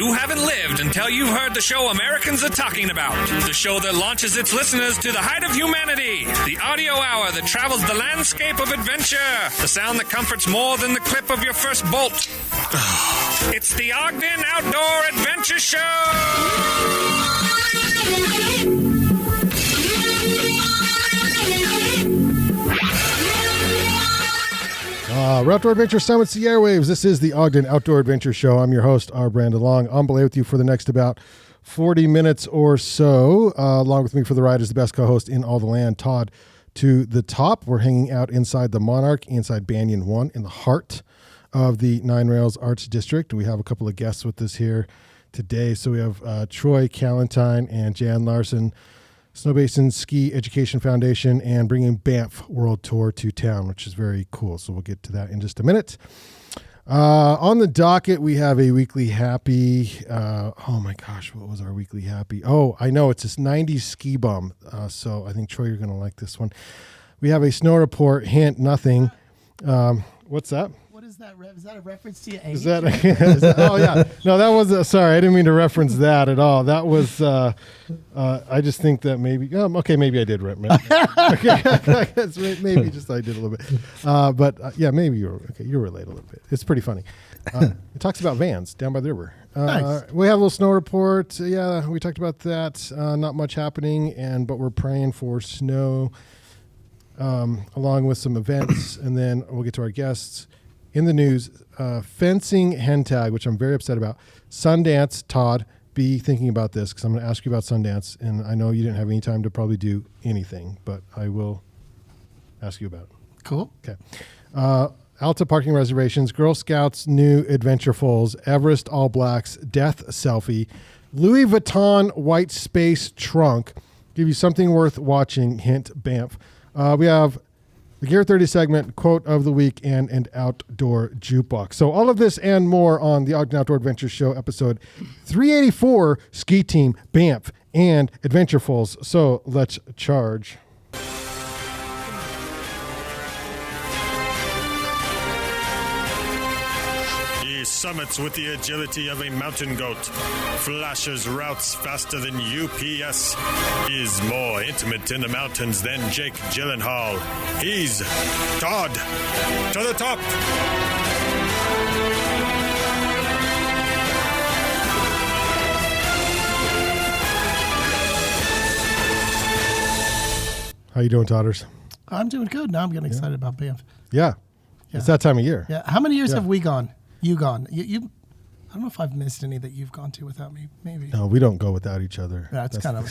You haven't lived until you've heard the show Americans are talking about. The show that launches its listeners to the height of humanity. The audio hour that travels the landscape of adventure. The sound that comforts more than the clip of your first bolt. It's the Ogden Outdoor Adventure Show! Outdoor Adventure Summits, the airwaves. This is the Ogden Outdoor Adventure Show. I'm your host, R. Brandon Long. I'm belay with you for the next about 40 minutes or so. Along with me for the ride is the best co-host in all the land, Todd to the top. We're hanging out inside the Monarch, inside Banyan 1, in the heart of the Nine Rails Arts District. We have a couple of guests with us here today. So we have Troy Callentine and Jan Larsen, Snowbasin Ski Education Foundation, and bringing Banff World Tour to town, which is very cool. So we'll get to that in just a minute. On the docket, we have a weekly happy. Oh my gosh, what was our weekly happy? Oh, I know, it's this 90s ski bum. So I think, Troy, you're going to like this one. We have a snow report, hint, nothing. What's that? Is that a reference to your age? Oh, yeah. No, that was, sorry, I didn't mean to reference that at all. That was, I just think that maybe, okay, maybe I did. Maybe just I did a little bit. But yeah, maybe you relate a little bit. It's pretty funny. It talks about vans down by the river. Nice. We have a little snow report. Yeah, we talked about that. Not much happening, but we're praying for snow along with some events, and then we'll get to our guests. In the news, fencing hen tag, which I'm very upset about. Sundance, Todd, be thinking about this because I'm going to ask you about Sundance, and I know you didn't have any time to probably do anything, but I will ask you about it. Cool. Okay. Alta parking reservations, Girl Scouts new Adventurefuls, Everest All Blacks, Death Selfie, Louis Vuitton White Space Trunk. Give you something worth watching, hint, Banff. We have the Gear 30 segment, quote of the week, and an outdoor jukebox. So all of this and more on the Ogden Outdoor Adventure Show, episode 384, Ski Team, Banff, and Adventurefuls. So let's charge. He summits with the agility of a mountain goat, flashes routes faster than UPS, is more intimate in the mountains than Jake Gyllenhaal. He's Todd to the top. How you doing, Todders? I'm doing good. Now I'm getting excited about Banff. Yeah. It's that time of year. Yeah. How many years have we gone? You gone? You I don't know if I've missed any that you've gone to without me. Maybe. No, we don't go without each other. That's kind of.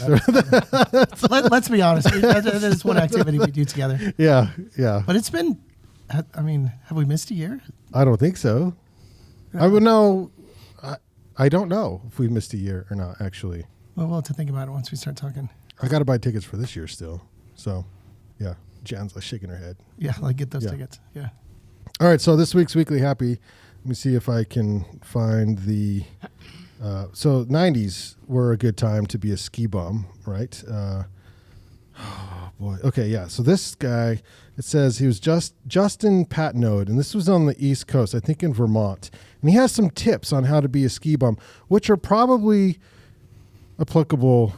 Let's be honest. That is one activity we do together. Yeah. But it's been. I mean, have we missed a year? I don't think so. I would know. I don't know if we missed a year or not. Actually. Well, we'll have to think about it once we start talking. I got to buy tickets for this year still. So, yeah. Jan's like shaking her head. Yeah, like get those tickets. Yeah. All right. So this week's weekly happy. Let me see if I can find the. So 90s were a good time to be a ski bum, right? Oh boy. Okay, yeah. So this guy, it says he was Justin Patnode, and this was on the East Coast, I think in Vermont, and he has some tips on how to be a ski bum, which are probably applicable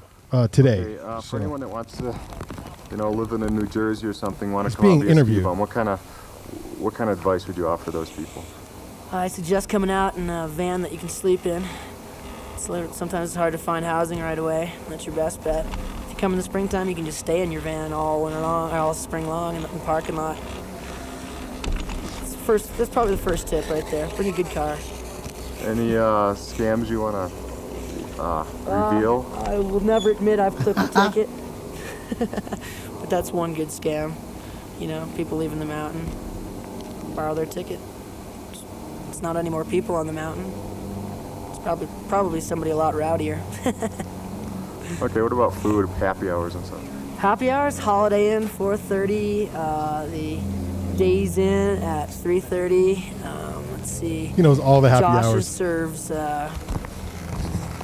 today. Okay, for anyone that wants to, living in New Jersey or something, want to come being out and be a interviewed. ski bum, what kind of advice would you offer those people? I suggest coming out in a van that you can sleep in. Sometimes it's hard to find housing right away. That's your best bet. If you come in the springtime, you can just stay in your van all winter long, or all spring long in the parking lot. That's probably the first tip right there. Bring a good car. Any scams you want to reveal? I will never admit I've clipped a ticket. But that's one good scam. People leaving the mountain, borrow their ticket. It's not any more people on the mountain. It's probably somebody a lot rowdier. Okay, what about food, happy hours and stuff? Happy hours, Holiday Inn, 4:30. The Days Inn at 3:30. Let's see. He knows all the happy Josh's hours. serves,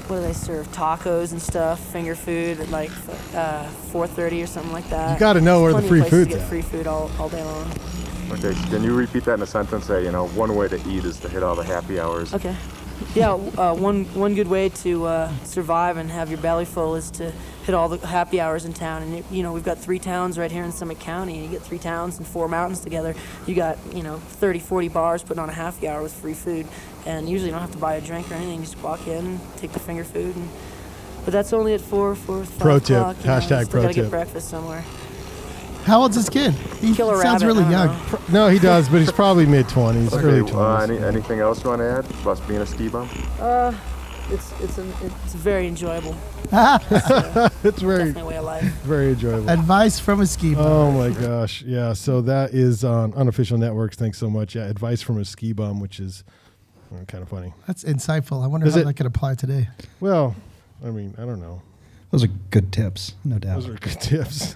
what do they serve? Tacos and stuff, finger food at like 4:30 or something like that. You got to know where the free food's to get at. free food all day long. Okay, can you repeat that in a sentence? Say, one way to eat is to hit all the happy hours. Okay. Yeah, one good way to survive and have your belly full is to hit all the happy hours in town. And we've got 3 towns right here in Summit County, and you get 3 towns and 4 mountains together. You got 30, 40 bars putting on a happy hour with free food, and usually you don't have to buy a drink or anything. You just walk in and take the finger food. But that's only at 4, 5 Pro tip. o'clock. Hashtag pro gotta tip. get breakfast somewhere. How old's this kid? He Kill a sounds rabbit, really I young. don't know. No, he does, but he's probably mid-20s, early 20s. Anything else you want to add about being a ski bum? It's very enjoyable. It's very, Definitely a way of life. very enjoyable. Advice from a ski bum. Oh my gosh. Yeah. So that is on Unofficial Networks. Thanks so much. Yeah. Advice from a ski bum, which is kind of funny. That's insightful. I wonder Is how it- that could apply today. Well, I mean, I don't know. Those are good tips, no doubt. Those are good tips.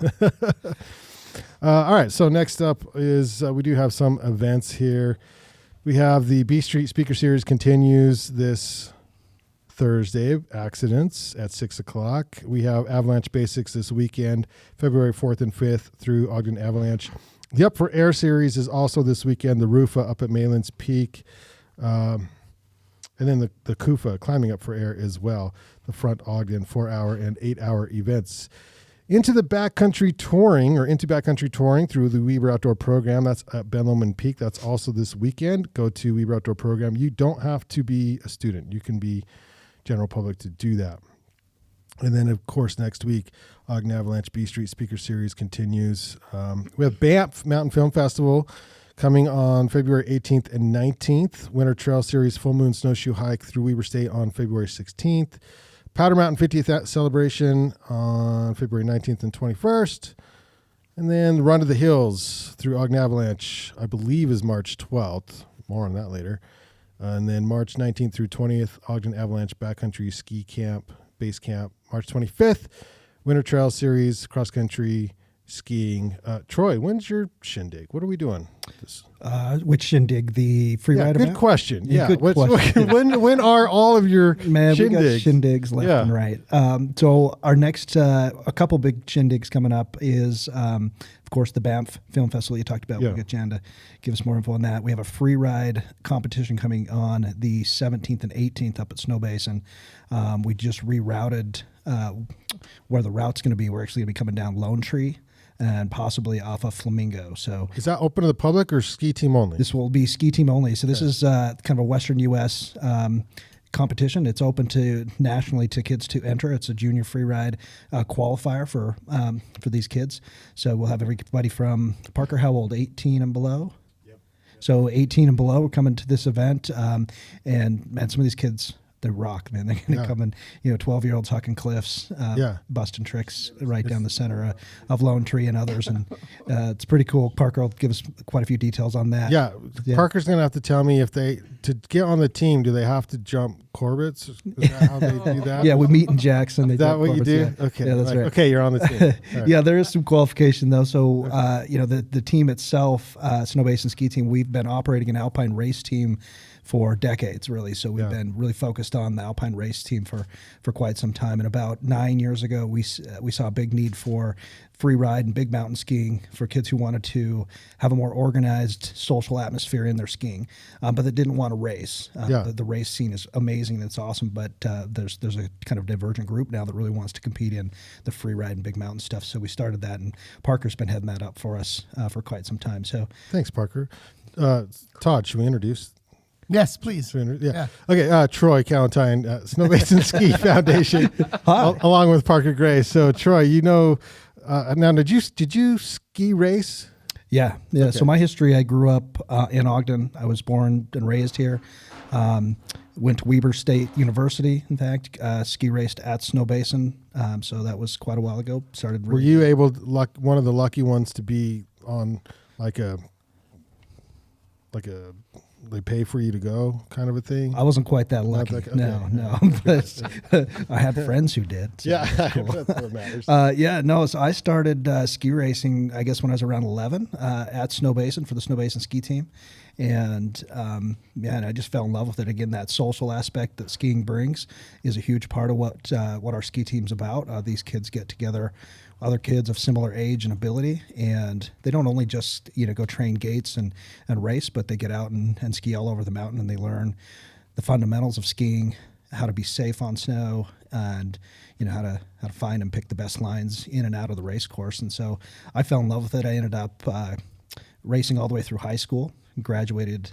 All right. So next up is we do have some events here. We have the B Street Speaker Series continues this Thursday, Accidents at 6 o'clock. We have Avalanche Basics this weekend, February 4th and 5th through Ogden Avalanche. The Up for Air Series is also this weekend, the RUFA up at Malans Peak. And then the CUFA, Climbing Up for Air as well. The Front Ogden 4-hour and 8-hour events. Into Backcountry Touring through the Weber Outdoor Program. That's at Ben Lomond Peak. That's also this weekend. Go to Weber Outdoor Program. You don't have to be a student. You can be general public to do that. And then, of course, next week, Ogden Avalanche B Street Speaker Series continues. We have Banff Mountain Film Festival coming on February 18th and 19th. Winter Trail Series Full Moon Snowshoe Hike through Weber State on February 16th. Powder Mountain 50th celebration on February 19th and 21st. And then Run to the Hills through Ogden Avalanche, I believe, is March 12th. More on that later. And then March 19th through 20th, Ogden Avalanche Backcountry Ski Camp, Base Camp. March 25th, Winter Trail Series, cross country skiing. Troy, when's your shindig? What are we doing? Which shindig? The free ride good event? question. Yeah, Yeah, good what's- question. when are all of your Man, we got shindigs? shindigs left Yeah. and right. So our next, a couple big shindigs coming up is, of course, the Banff Film Festival you talked about. Yeah. We'll get Jan to give us more info on that. We have a free ride competition coming on the 17th and 18th up at Snowbasin. We just rerouted where the route's going to be. We're actually going to be coming down Lone Tree and possibly off of Flamingo. So Is that open to the public or ski team only? this will be ski team only. So this is kind of a Western U.S. Competition. It's open to nationally to kids to enter. It's a junior free ride qualifier for these kids. So we'll have everybody from Parker, how old? 18 and below. So 18 and below are coming to this event, and man, some of these kids, they rock, man. They're going to come in, 12-year-olds hucking cliffs, busting tricks right down the center of Lone Tree and others, and it's pretty cool. Parker will give us quite a few details on that. Yeah. Parker's going to have to tell me if to get on the team, do they have to jump Corbett's? Is that how they do that? Yeah, we meet in Jackson. Is that what you do? Yeah. Okay. Yeah, that's right. Okay, you're on the team. All right. Yeah, there is some qualification though. So, the team itself, Snowbasin Ski Team, we've been operating an alpine race team for decades, really. So we've been really focused on the alpine race team for quite some time. And about 9 years ago, we saw a big need for free ride and big mountain skiing for kids who wanted to have a more organized social atmosphere in their skiing, but that didn't want to race. The race scene is amazing. It's awesome, but there's a kind of divergent group now that really wants to compete in the free ride and big mountain stuff. So we started that, and Parker's been heading that up for us for quite some time. So Thanks, Parker. Todd, should we introduce? Yes, please. Yeah. Okay. Troy Callentine, Snowbasin Ski Foundation, along with Parker Gray. So, Troy, now did you ski race? Yeah. Okay. So my history, I grew up in Ogden. I was born and raised here. Went to Weber State University, in fact, ski raced at Snowbasin. So that was quite a while ago. Were you one of the lucky ones to be on like a they pay for you to go kind of a thing? I wasn't quite that lucky. Okay. No. But I had friends who did. So Yeah, that's cool. that's what matters. So I started ski racing, I guess, when I was around 11 at Snowbasin for the Snowbasin ski team. And and I just fell in love with it. Again, that social aspect that skiing brings is a huge part of what our ski team's about. These kids get together, other kids of similar age and ability, and they don't only just go train gates and race, but they get out and ski all over the mountain, and they learn the fundamentals of skiing, how to be safe on snow, and how to find and pick the best lines in and out of the race course. And so I fell in love with it. I ended up racing all the way through high school. Graduated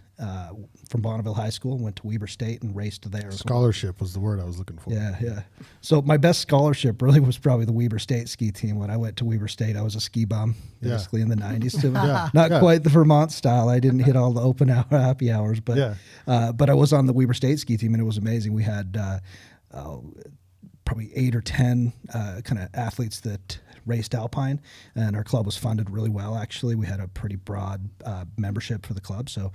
from Bonneville High School, went to Weber State and raced there. Scholarship was the word I was looking for. Yeah. So my best scholarship really was probably the Weber State ski team. When I went to Weber State, I was a ski bum, basically in the 90s. So not quite the Vermont style. I didn't hit all the open hour happy hours, but I was on the Weber State ski team, and it was amazing. We had probably 8 or 10 kind of athletes that raced Alpine, and our club was funded really well. Actually, we had a pretty broad membership for the club, so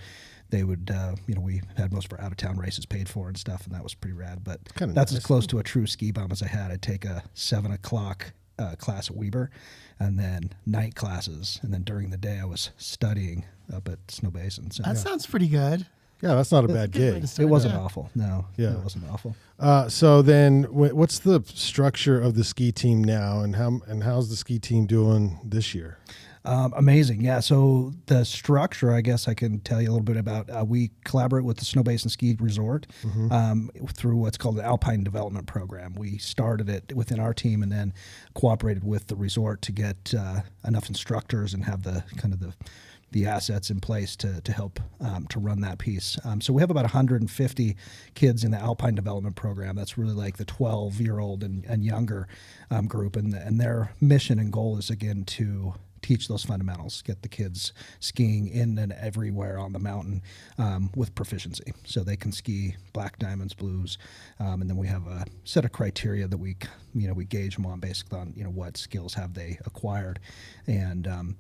they would, we had most of our out-of-town races paid for and stuff, and that was pretty rad. But that's nice. As close to a true ski bum as I had. I'd take a 7 o'clock class at Weber, and then night classes, and then during the day I was studying up at Snowbasin. So that sounds pretty good. Yeah, that's not a bad gig. It wasn't awful. No, it wasn't awful. So then, what's the structure of the ski team now, and how's the ski team doing this year? Amazing, yeah. So the structure, I guess I can tell you a little bit about. We collaborate with the Snowbasin Ski Resort through what's called the Alpine Development Program. We started it within our team, and then cooperated with the resort to get enough instructors and have the assets in place to help to run that piece. So we have about 150 kids in the Alpine Development Program. That's really like the 12-year-old and younger group. And their mission and goal is, again, to teach those fundamentals, get the kids skiing in and everywhere on the mountain with proficiency. So they can ski black diamonds, blues, and then we have a set of criteria that we gauge them on based on what skills have they acquired. And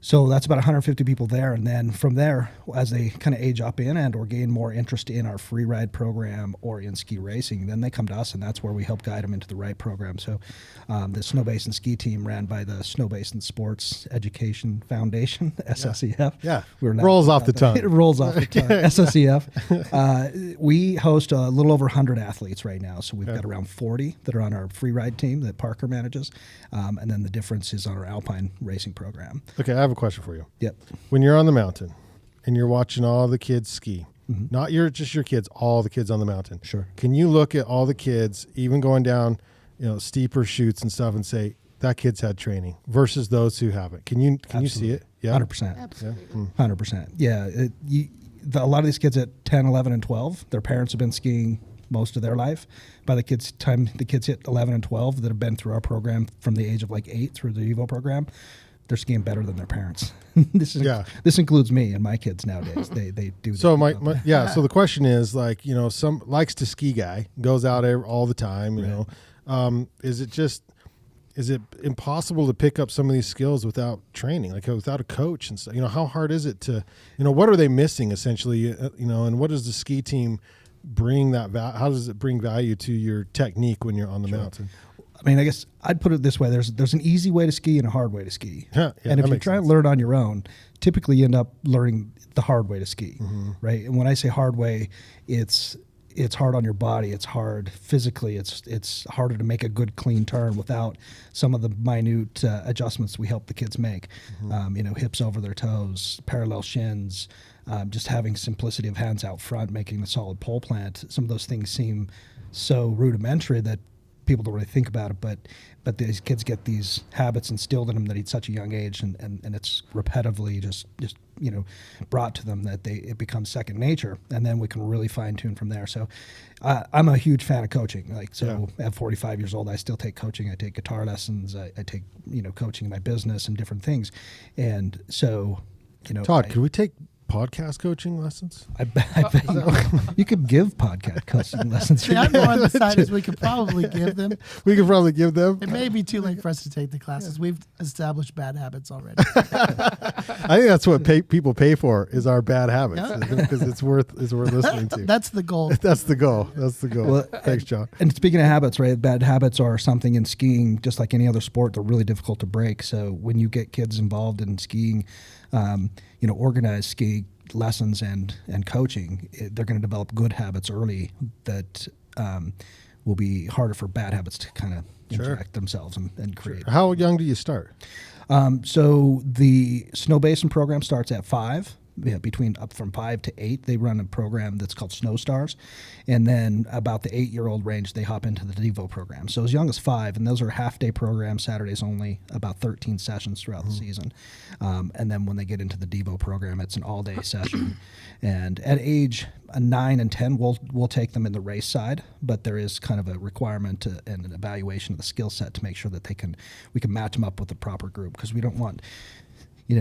so that's about 150 people there. And then from there, as they kind of age up in and or gain more interest in our free ride program or in ski racing, then they come to us, and that's where we help guide them into the right program. So the Snowbasin ski team, ran by the Snowbasin Sports Education Foundation, SSEF. Yeah. Rolls off the tongue. It rolls off the tongue. SSEF. We host a little over 100 athletes right now. So we've got around 40 that are on our free ride team that Parker manages. And then the difference is on our Alpine racing program. Okay, I have a question for you. Yep. When you're on the mountain and you're watching all the kids ski, not just your kids, all the kids on the mountain. Sure. Can you look at all the kids, even going down, steeper chutes and stuff, and say that kid's had training versus those who haven't? Can you see it? Yeah. 100%. Absolutely. 100%. Yeah. A lot of these kids at 10, 11, and 12, their parents have been skiing most of their life. By the time the kids hit 11 and 12 that have been through our program from the age of like 8 through the Evo program, they're skiing better than their parents. This includes me and my kids nowadays. They do. So So the question is, some likes to ski guy goes out all the time. Is it impossible to pick up some of these skills without training, like without a coach and stuff? How hard is it to, what are they missing essentially? And what does the ski team bring how does it bring value to your technique when you're on the mountain? I mean, I guess I'd put it this way. There's an easy way to ski and a hard way to ski. And if you try and learn on your own, typically you end up learning the hard way to ski, right? And when I say hard way, it's hard on your body. It's hard physically. It's harder to make a good, clean turn without some of the minute adjustments we help the kids make. Hips over their toes, parallel shins, just having simplicity of hands out front, making the solid pole plant. Some of those things seem so rudimentary that people don't really think about it, but these kids get these habits instilled in them at such a young age, and it's repetitively just brought to them that it becomes second nature, and then we can really fine tune from there. So I'm a huge fan of coaching. At 45 years old, I still take coaching. I take guitar lessons. I take coaching in my business and different things, and so Todd, could we take podcast coaching lessons? I bet you could give podcast coaching lessons. See, I'm more on the side as we could probably give them. We could probably give them. It may be too late for us to take the classes. We've established bad habits already. I think that's what people pay for is our bad habits, because it's worth listening to. That's the goal. That's the goal. Well, thanks, John. And speaking of habits, right? Bad habits are something in skiing, just like any other sport, they're really difficult to break. So when you get kids involved in skiing, organized ski lessons and coaching, they're going to develop good habits early that will be harder for bad habits to kind of inject themselves and create. How young do you start? So the Snowbasin program starts at 5. between up from 5 to 8, they run a program that's called Snow Stars, and then about the 8-year-old range, they hop into the Devo program. So as young as 5, and those are half-day programs, Saturdays only, about 13 sessions throughout the season. And then when they get into the Devo program, it's an all-day session. And at age 9 and 10, we'll take them in the race side, but there is kind of a requirement and an evaluation of the skill set to make sure that we can match them up with the proper group, because we don't want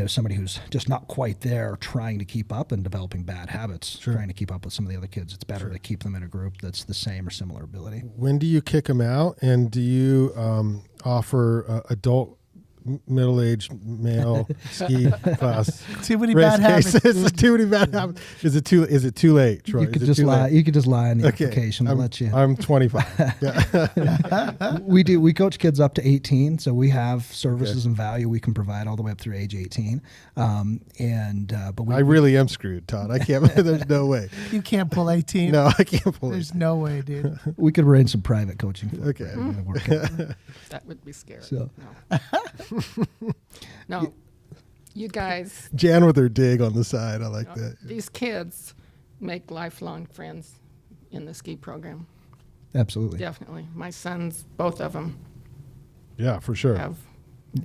somebody who's just not quite there trying to keep up and developing bad habits, trying to keep up with some of the other kids. It's better to keep them in a group that's the same or similar ability. When do you kick them out, and do you offer adult middle-aged male ski class? Too many bad habits. Too many bad habits. Is it too late, Troy? You could just lie. You could just lie on the application. We'll let you. I'm 25. Yeah. We coach kids up to 18, so we have services and value we can provide all the way up through age 18. But I really am screwed, Todd. I can't. There's no way. You can't pull 18. No, I can't pull. There's no way, dude. We could arrange some private coaching. Okay. That would be scary. So. No, you guys. Jan with her dig on the side. I like that. These kids make lifelong friends in the ski program. Absolutely. Definitely. My sons, both of them, Yeah, for sure. have.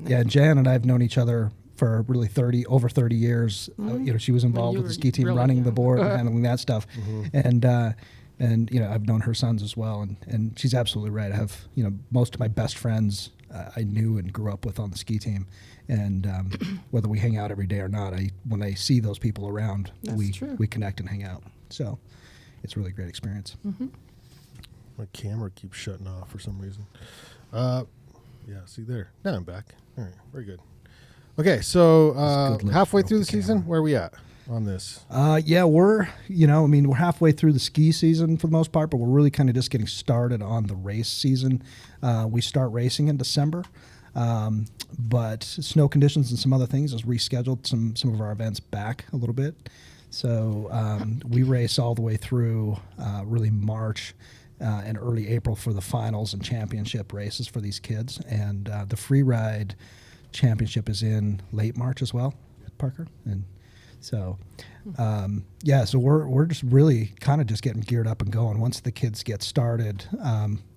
Yeah, Jan and I have known each other for really over 30 years. She was involved you with the were ski team, really running the young. board, and handling that stuff. And I've known her sons as well. And she's absolutely right. I have, most of my best friends I knew and grew up with on the ski team. And whether we hang out every day or not, when I see those people around, we connect and hang out. So it's a really great experience. My camera keeps shutting off for some reason. Yeah, see there. Now I'm back. All right, very good. Okay, so halfway through the season, where are we at on this? We're halfway through the ski season for the most part, but we're really kind of just getting started on the race season. We start racing in December, but snow conditions and some other things has rescheduled some of our events back a little bit. So we race all the way through really March and early April for the finals and championship races for these kids. And the free ride championship is in late March as well, Parker. And so, so we're just really kind of just getting geared up and going. Once the kids get started,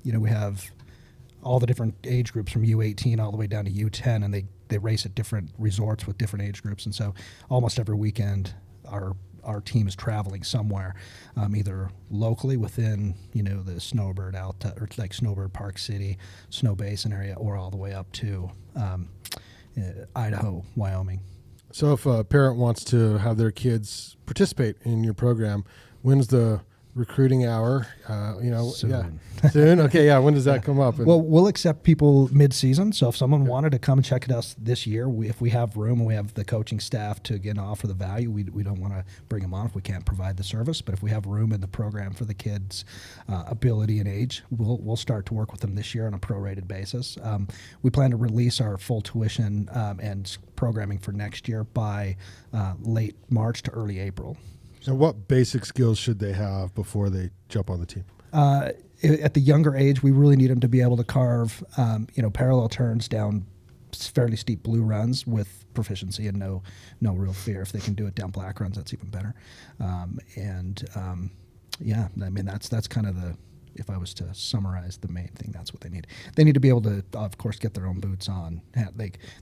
we have all the different age groups from U18 all the way down to U10, and they race at different resorts with different age groups. And so almost every weekend our team is traveling somewhere, either locally within, the Snowbird or like Snowbird Park City, Snowbasin area, or all the way up to Idaho, Wyoming. So if a parent wants to have their kids participate in your program, when's the recruiting hour? Soon. Soon? Okay, yeah. When does that come up? Well, we'll accept people mid-season. So if someone wanted to come and check us this year, if we have room and we have the coaching staff to again offer the value, we don't want to bring them on if we can't provide the service. But if we have room in the program for the kids' ability and age, we'll start to work with them this year on a prorated basis. We plan to release our full tuition and programming for next year by late March to early April. So what basic skills should they have before they jump on the team? At the younger age, we really need them to be able to carve, parallel turns down fairly steep blue runs with proficiency and no real fear. If they can do it down black runs, that's even better. That's kind of if I was to summarize the main thing, that's what they need. They need to be able to, of course, get their own boots on.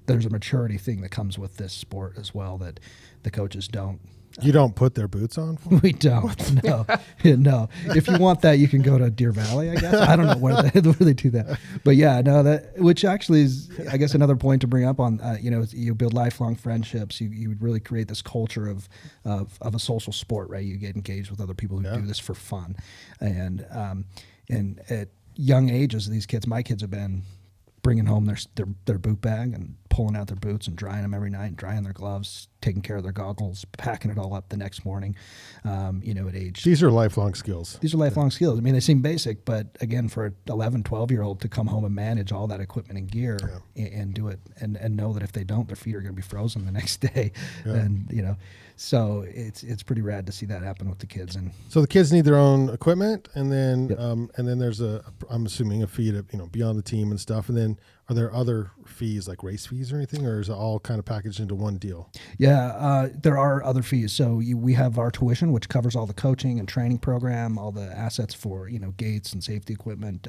There's a maturity thing that comes with this sport as well that the coaches don't. You don't put their boots on for them? We don't. No. No. If you want that, you can go to Deer Valley, I guess. I don't know where they do that. But yeah, no, which actually is, I guess, another point to bring up on, you build lifelong friendships. You would really create this culture of a social sport, right? You get engaged with other people who do this for fun. And at young ages, these kids, my kids have been bringing home their boot bag and pulling out their boots and drying them every night, drying their gloves, taking care of their goggles, packing it all up the next morning, at age. These are lifelong skills. These are lifelong skills. I mean, they seem basic, but again, for an 11, 12-year-old to come home and manage all that equipment and gear and do it and know that if they don't, their feet are going to be frozen the next day. Yeah. And, so it's pretty rad to see that happen with the kids. And so the kids need their own equipment, and then there's I'm assuming a fee to beyond the team and stuff. And then are there other fees like race fees or anything, or is it all kind of packaged into one deal? Yeah, Yeah, there are other fees. So we have our tuition, which covers all the coaching and training program, all the assets for gates and safety equipment,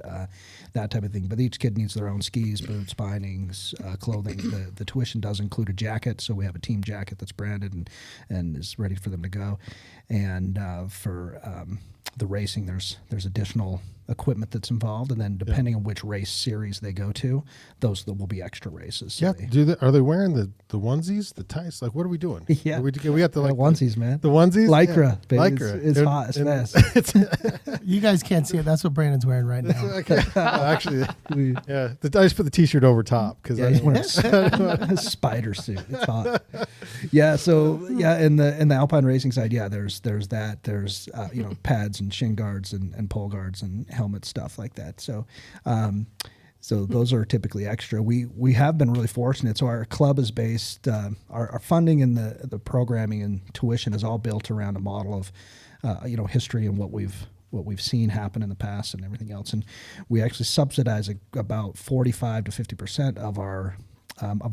that type of thing. But each kid needs their own skis, boots, bindings, clothing. The tuition does include a jacket, so we have a team jacket that's branded and is ready for them to go. And for the racing, there's additional equipment that's involved, and then depending on which race series they go to, those will be extra races. So are they wearing the onesies, the tights? Like, what are we doing? Yeah, we got the onesies, man. The onesies, lycra, baby. Lycra. It's hot. It's fast. You guys can't see it. That's what Brandon's wearing right now. Actually, I just put the t-shirt over top because he's wearing a spider suit. It's hot. Yeah. So in the alpine racing side, there's that. There's pads and shin guards and pole guards and helmet stuff like that. So so those are typically extra. We have been really fortunate. So our club is based, our funding and the programming and tuition is all built around a model of history and what we've seen happen in the past and everything else. And we actually subsidize about 45 to 50% of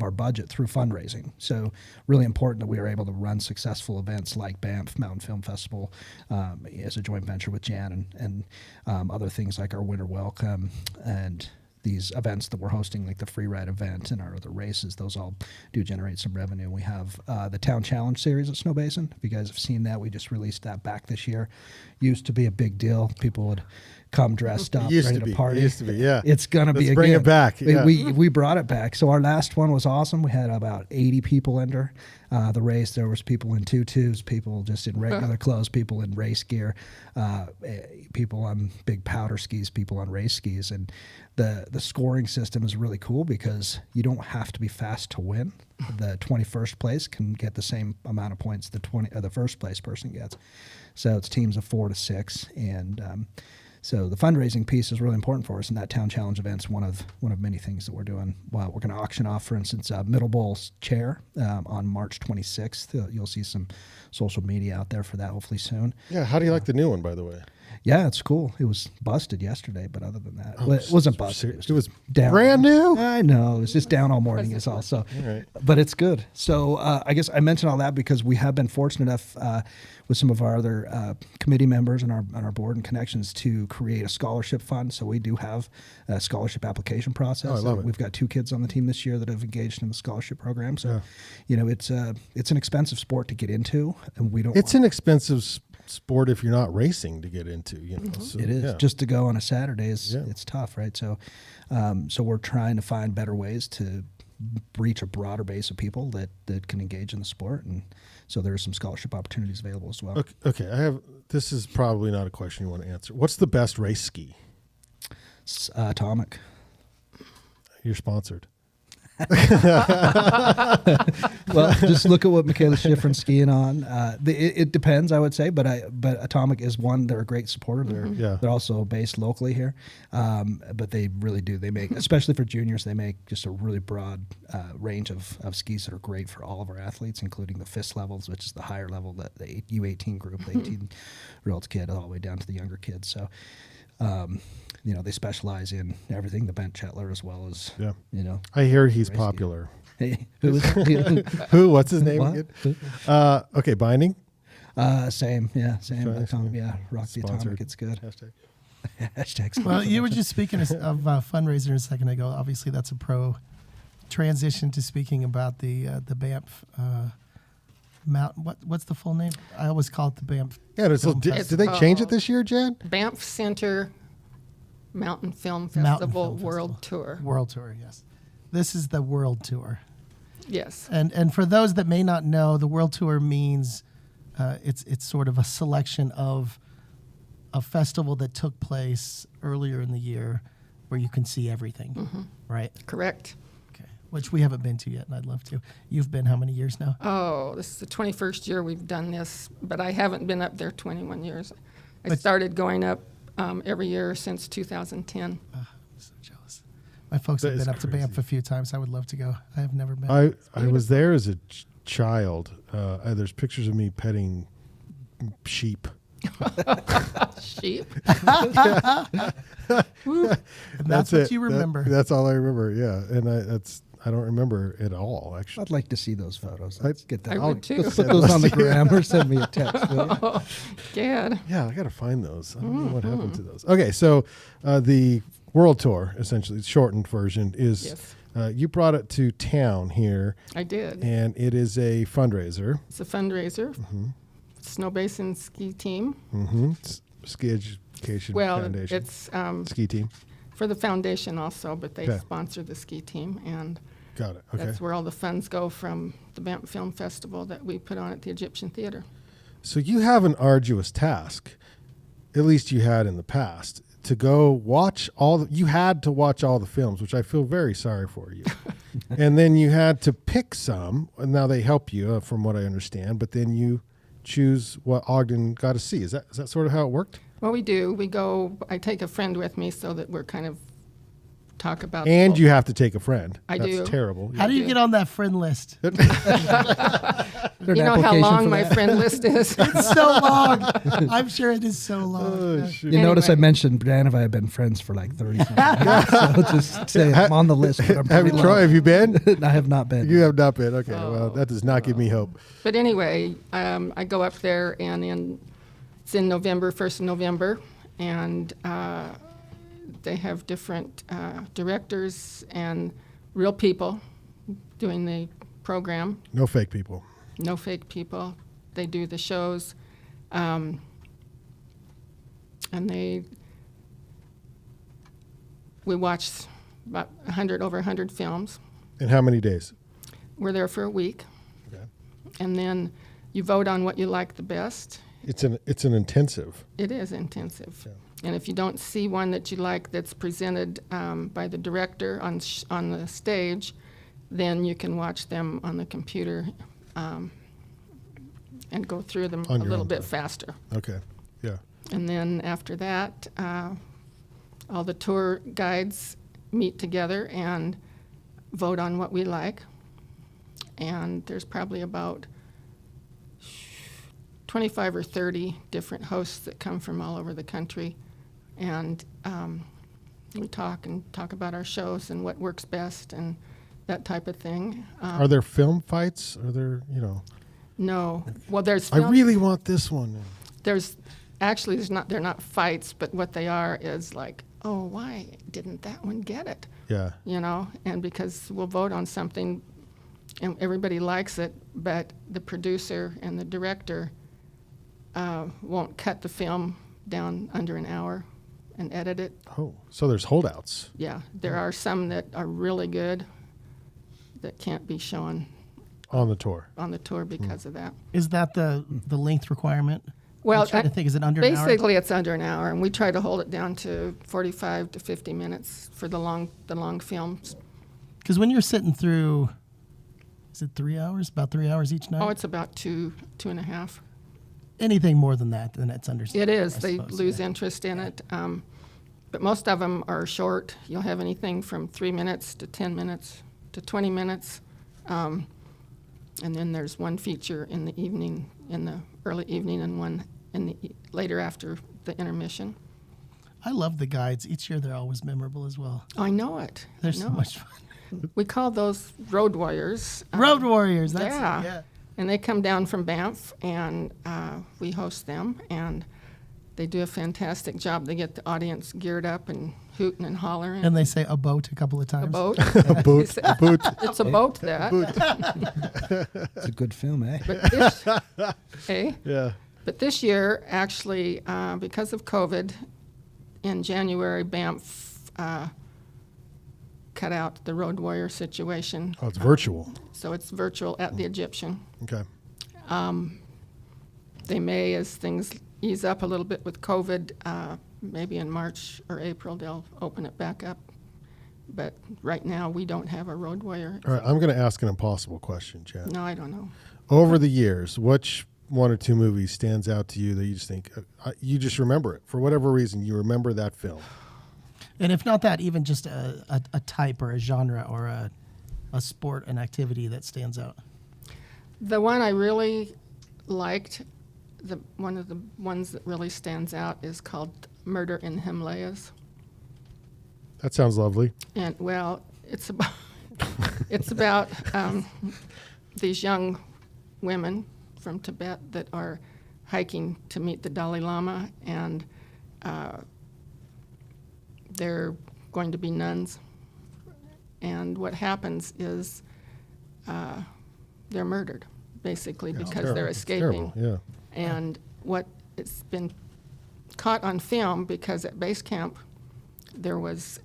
our budget through fundraising. So really important that we are able to run successful events like Banff Mountain Film Festival as a joint venture with Jan and other things like our Winter Welcome and these events that we're hosting, like the free ride event and our other races. Those all do generate some revenue. We have the Town Challenge series at Snowbasin. If you guys have seen that, we just released that back this year. Used to be a big deal. People would come dressed up, ready to party. It used to be, yeah. It's going to be again. Bring it back. Yeah. We brought it back. So our last one was awesome. We had about 80 people enter the race. There was people in tutus, people just in regular clothes, people in race gear, people on big powder skis, people on race skis. And the scoring system is really cool because you don't have to be fast to win. The 21st place can get the same amount of points the first place person gets. So it's teams of 4 to 6, and so the fundraising piece is really important for us, and that Town Challenge event's one of many things that we're doing. Well, we're going to auction off, for instance, Middle Bowl's chair on March 26th. You'll see some social media out there for that hopefully soon. Yeah, how do you like the new one, by the way? Yeah, it's cool. It was busted yesterday, but other than that, it wasn't busted. It was down. Brand new? I know. It was just down all morning is all. So, but it's good. So I guess I mentioned all that because we have been fortunate enough with some of our other committee members and our board and connections to create a scholarship fund. So we do have a scholarship application process. Oh, I love it. We've got 2 kids on the team this year that have engaged in the scholarship program. So, it's an expensive sport to get into, and we don't. It's an expensive sport if you're not racing to get into, So, it is just to go on a Saturday it's tough, right? So so we're trying to find better ways to reach a broader base of people that can engage in the sport, and so there's some scholarship opportunities available as well. Okay, this is probably not a question you want to answer. What's the best race ski? Atomic. You're sponsored. Well, just look at what Michaela Schifrin's skiing on. It depends, I would say, but Atomic is one. They're a great supporter. They're also based locally here, but they really do. They make, especially for juniors, they make just a really broad range of skis that are great for all of our athletes, including the FIS levels, which is the higher level, the U18 group, the 18-year-old kid, all the way down to the younger kids. So. They specialize in everything, the bent Chetler as well as, I hear he's popular. Hey, who is it? Who? What's his name What? again? Okay, binding? Same. Sponsored. Rock the Atomic, it's good. Hashtag Well, you were just speaking of fundraiser a second ago. Obviously, that's a pro transition to speaking about the Banff Mountain. What's the full name? I always call it the Banff. Yeah, did they change it this year, Jan? Banff Center Mountain Film Festival World Tour. World Tour, yes. This is the World Tour. Yes. And for those that may not know, the World Tour means it's sort of a selection of a festival that took place earlier in the year where you can see everything, right? Correct. Okay. Which we haven't been to yet, and I'd love to. You've been how many years now? Oh, this is the 21st year we've done this, but I haven't been up there 21 years. I started going up every year since 2010. I'm so jealous. My folks have been up to Banff a few times. I would love to go. I have never been. I was there as a child. There's pictures of me petting sheep. Sheep. And that's what you remember. That's all I remember. Yeah, and I don't remember it all, actually. I'd like to see those photos. Let's get that. I would too. Let's put those on the gram or send me a text. Will you? Oh, Gad. Yeah, I got to find those. I don't know what happened to those. Okay, so the World Tour, essentially, shortened version, is Yes. You brought it to town here, I did. and it is a fundraiser. It's a fundraiser. Snowbasin ski team. Ski Education Well, Foundation. it's Ski team. for the foundation also, but they Okay. sponsor the ski team, and Got it. Okay. that's where all the funds go from the Banff Film Festival that we put on at the Egyptian Theater. So you have an arduous task, at least you had in the past, to go watch you had to watch all the films, which I feel very sorry for you. And then you had to pick some, and now they help you, from what I understand, but then you choose what Ogden got to see. Is that sort of how it worked? Well, we do. We go, I take a friend with me so that we're kind of talk about. And you have to take a friend. I That's do. terrible. How do you get on that friend list? You know how long my friend list is? It's so long. I'm sure it is so long. Oh, shoot. You notice I Anyway. mentioned Brian and I have been friends for like 30 years. So just say I'm on the list. But I'm Have you, pretty Troy, have you been? low. I have not been. You have not been. Okay, well, that does not give me hope. But anyway, I go up there, and it's in November, 1st of November, and they have different directors and real people doing the program. No fake people. No fake people. They do the shows, and we watch about over 100 films. In how many days? We're there for a week, Okay. and then you vote on what you like the best. It's an intensive. It is intensive. And if you don't see one that you like that's presented by the director on the stage, then you can watch them on the computer and go through them On a your little own bit time. faster. Okay. Yeah. And then after that, all the tour guides meet together and vote on what we like. And there's probably about 25 or 30 different hosts that come from all over the country. And we talk about our shows and what works best and that type of thing. Are there film fights? Are there, No. Well, there's I film- really want this one. There's not. They're not fights, but what they are is like, oh, why didn't that one get it? Yeah. And because we'll vote on something, and everybody likes it, but the producer and the director won't cut the film down under an hour and edit it. Oh, so there's holdouts. Yeah, there are some that are really good that can't be shown On the tour. on the tour because of that. Is that the length requirement? Well, I'm trying to think, is it under an hour? basically it's under an hour, and we try to hold it down to 45 to 50 minutes for the long films. Because when you're sitting through, is it 3 hours? About 3 hours each night? Oh, it's about two and a half. Anything more than that, then it's It understandable. is. I They suppose, lose yeah. interest in it. But most of them are short. You'll have anything from 3 minutes to 10 minutes to 20 minutes. And then there's one feature in the evening, in the early evening, and one in the later after the intermission. I love the guides. Each year they're always memorable as well. I know it. They're I so know much it. fun. We call those road warriors. Road Warriors. That's yeah. yeah. And they come down from Banff, and we host them, and they do a fantastic job. They get the audience geared up and hooting and hollering. And they say a boat a couple of times. a boat. A boot. They say, A boot. It's a boat, that. It's a good film, eh? But this, Yeah. But this year, actually, because of COVID, in January, Banff cut out the road warrior situation. Oh, it's virtual. So it's virtual at the Egyptian. Okay. They may, as things ease up a little bit with COVID, maybe in March or April, they'll open it back up. But right now, we don't have a road warrior. All right. I'm going to ask an impossible question, Chad. No, I don't know. Over the years, which one or two movies stands out to you that you just think, you just remember it for whatever reason, you remember that film? And if not that, even just a type or a genre or a sport, an activity that stands out. The one I really liked, one of the ones that really stands out is called Murder in Himalayas. That sounds lovely. And, well, it's about, It's about these young women from Tibet that are hiking to meet the Dalai Lama, and they're going to be nuns. And what happens is they're murdered, basically, because they're escaping. Yeah. And what it's been caught on film, because at base camp there was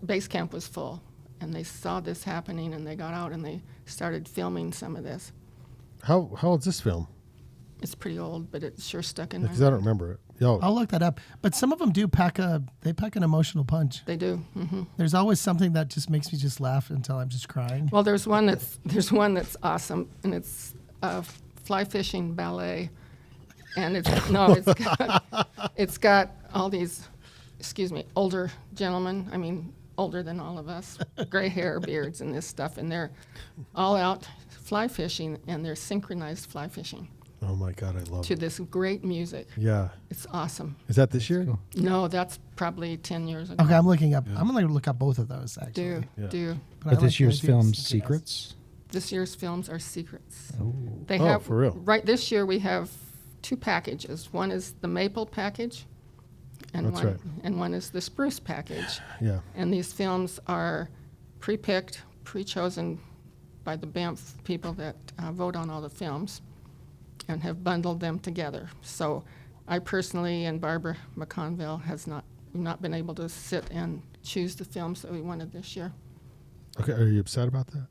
base camp was full, and they saw this happening, and they got out and they started filming some of this. How old's this film? It's pretty old, but it sure stuck in my Because I don't remember it. Yo, I'll look that up. But some of them do pack an emotional punch. They do. Mm-hmm. There's always something that just makes me just laugh until I'm just crying. Well, there's one that's awesome, and it's fly fishing ballet, and it's got all these, older gentlemen. I mean, older than all of us, gray hair, beards, and this stuff, and they're all out fly fishing, and they're synchronized fly fishing. oh my God, I love To it. this great music. Yeah. It's awesome. Is that this year? No, that's probably 10 years ago. Okay, I'm looking up. I'm going to look up both of those, actually. Do. I But like this the year's idea of film's synchronized. secrets. This year's films are secrets. They Oh, have, for real? Right this year we have two packages. One is the maple package, and That's right. one is the spruce package. Yeah. And these films are pre-picked, pre-chosen by the Banff people that vote on all the films, and have bundled them together. So I personally and Barbara McConville has not been able to sit and choose the films that we wanted this year. Okay, are you upset about that?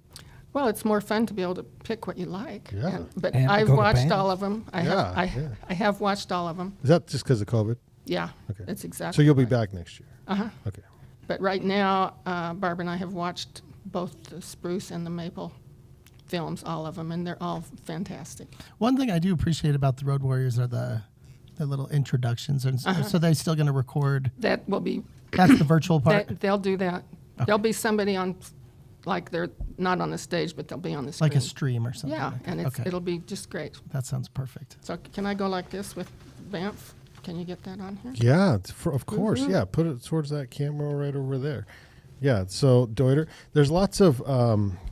Well, it's more fun to be able to pick what you like. Yeah. But And I've go to watched Banff. all of them. I have watched all of them. Is that just because of COVID? Yeah, Okay. that's exactly. So you'll be right. back next year? Uh-huh. Okay. But right now, Barbara and I have watched both the spruce and the maple films, all of them, and they're all fantastic. One thing I do appreciate about the Road Warriors are the little introductions. And so they're still going to record. That will be. That's the virtual part. They'll do that. There'll be somebody on, like they're not on the stage, but they'll be on the screen. Like a stream or something. Yeah, like that. and Okay. it'll be just great. That sounds perfect. So can I go like this with Banff? Can you get that on here? Yeah, of course. Yeah, put it towards that camera right over there. Yeah, so Deuter, there's lots of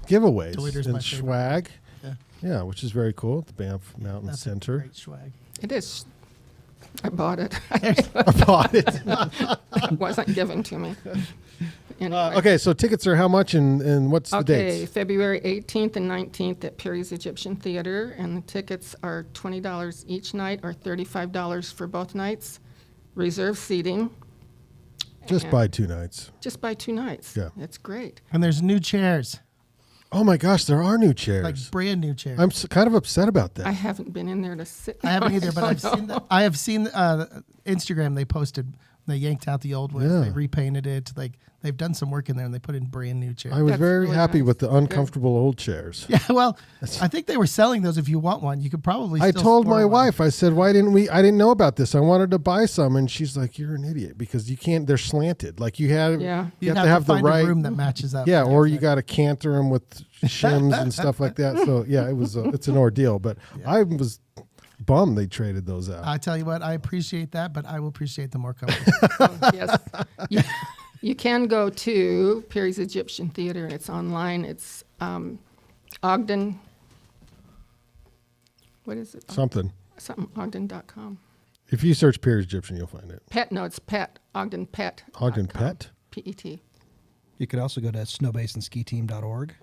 giveaways Deuter's and my favorite. swag. Yeah. Yeah, which is very cool. The Banff Mountain That's Center. a great swag. It is. I bought it. I bought it. It wasn't given to me. Anyway. Okay, so tickets are how much and what's the Okay, dates? February 18th and 19th at Perry's Egyptian Theater, and the tickets are $20 each night or $35 for both nights. Reserve seating. Just and buy 2 nights. Just buy 2 nights. Yeah. It's great. And there's new chairs, Oh my gosh, there are new chairs. like brand new chairs. I'm kind of upset about that. I haven't been in there to sit. I haven't either, but I I've don't seen know. I have seen Instagram. They posted. They yanked out the old ones. Yeah. They repainted it. Like they've done some work in there, and they put in brand new chairs. I was That's very really happy nice. with the uncomfortable old chairs. Yeah, well, I think they were selling those. If you want one, you could probably. I still told score my one. wife, I said, why didn't we? I didn't know about this. I wanted to buy some. And she's like, you're an idiot because you can't, they're slanted. Like you have, Yeah. you You'd have to have the find right a room that matches up. Yeah, or you got to canter them with shims and stuff like that. So yeah, it's an ordeal. But I was bummed they traded those out. I tell you what, I appreciate that, but I will appreciate the more comfortable. Yes. You can go to Perry's Egyptian Theater, and it's online. It's Ogden. What is it? Something. Something, Ogden.com. If you search Piers Egyptian, you'll find it. It's Pet. Ogden Pet. Ogden Pet? P-E-T. You could also go to snowbasinskiteam.org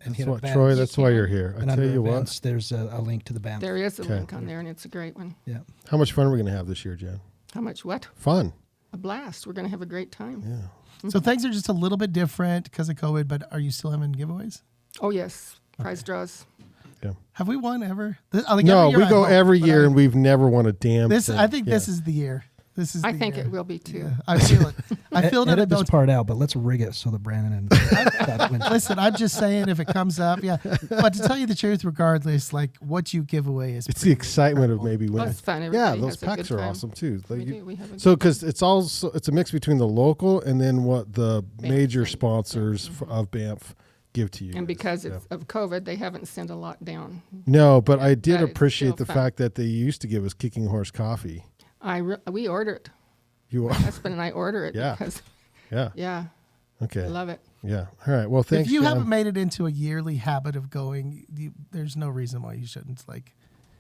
and That's hit what, events. Troy, that's why you're here. I And tell under you what. events, there's a link to the Banff. There is a Okay. link on there, and it's a great one. Yeah. How much fun are we going to have this year, Jen? How much what? Fun. A blast. We're going to have a great time. Yeah. So things are just a little bit different because of COVID, but are you still having giveaways? Oh, yes. Prize draws. Yeah. Have we won ever? No, we go every year and we've never won a damn This thing. I think Yeah. this is the year. This is. I the think year. it will be, too. Yeah, I feel it. I feel that. Edit it this don't- part out, but let's rig it so that Brandon and Todd win. Listen, I'm just saying if it comes up, yeah. But to tell you the truth, regardless, like what you give away is. It's the excitement of maybe winning. That's fun. Yeah, Everybody those has a packs good are time. awesome too. Like We you- do. We have a So good because it's a mix between the local and then what the major thing. sponsors of Banff give to you. And guys. because Yeah. it's of COVID, they haven't sent a lot down. No, but I did But it's appreciate still the fun. fact that they used to give us Kicking Horse coffee. We order it. You My husband and I order it Yeah. because, yeah. yeah, Okay. Love it. Yeah. All right. Well, thanks. If you Jan. haven't made it into a yearly habit of going, there's no reason why you shouldn't. Like,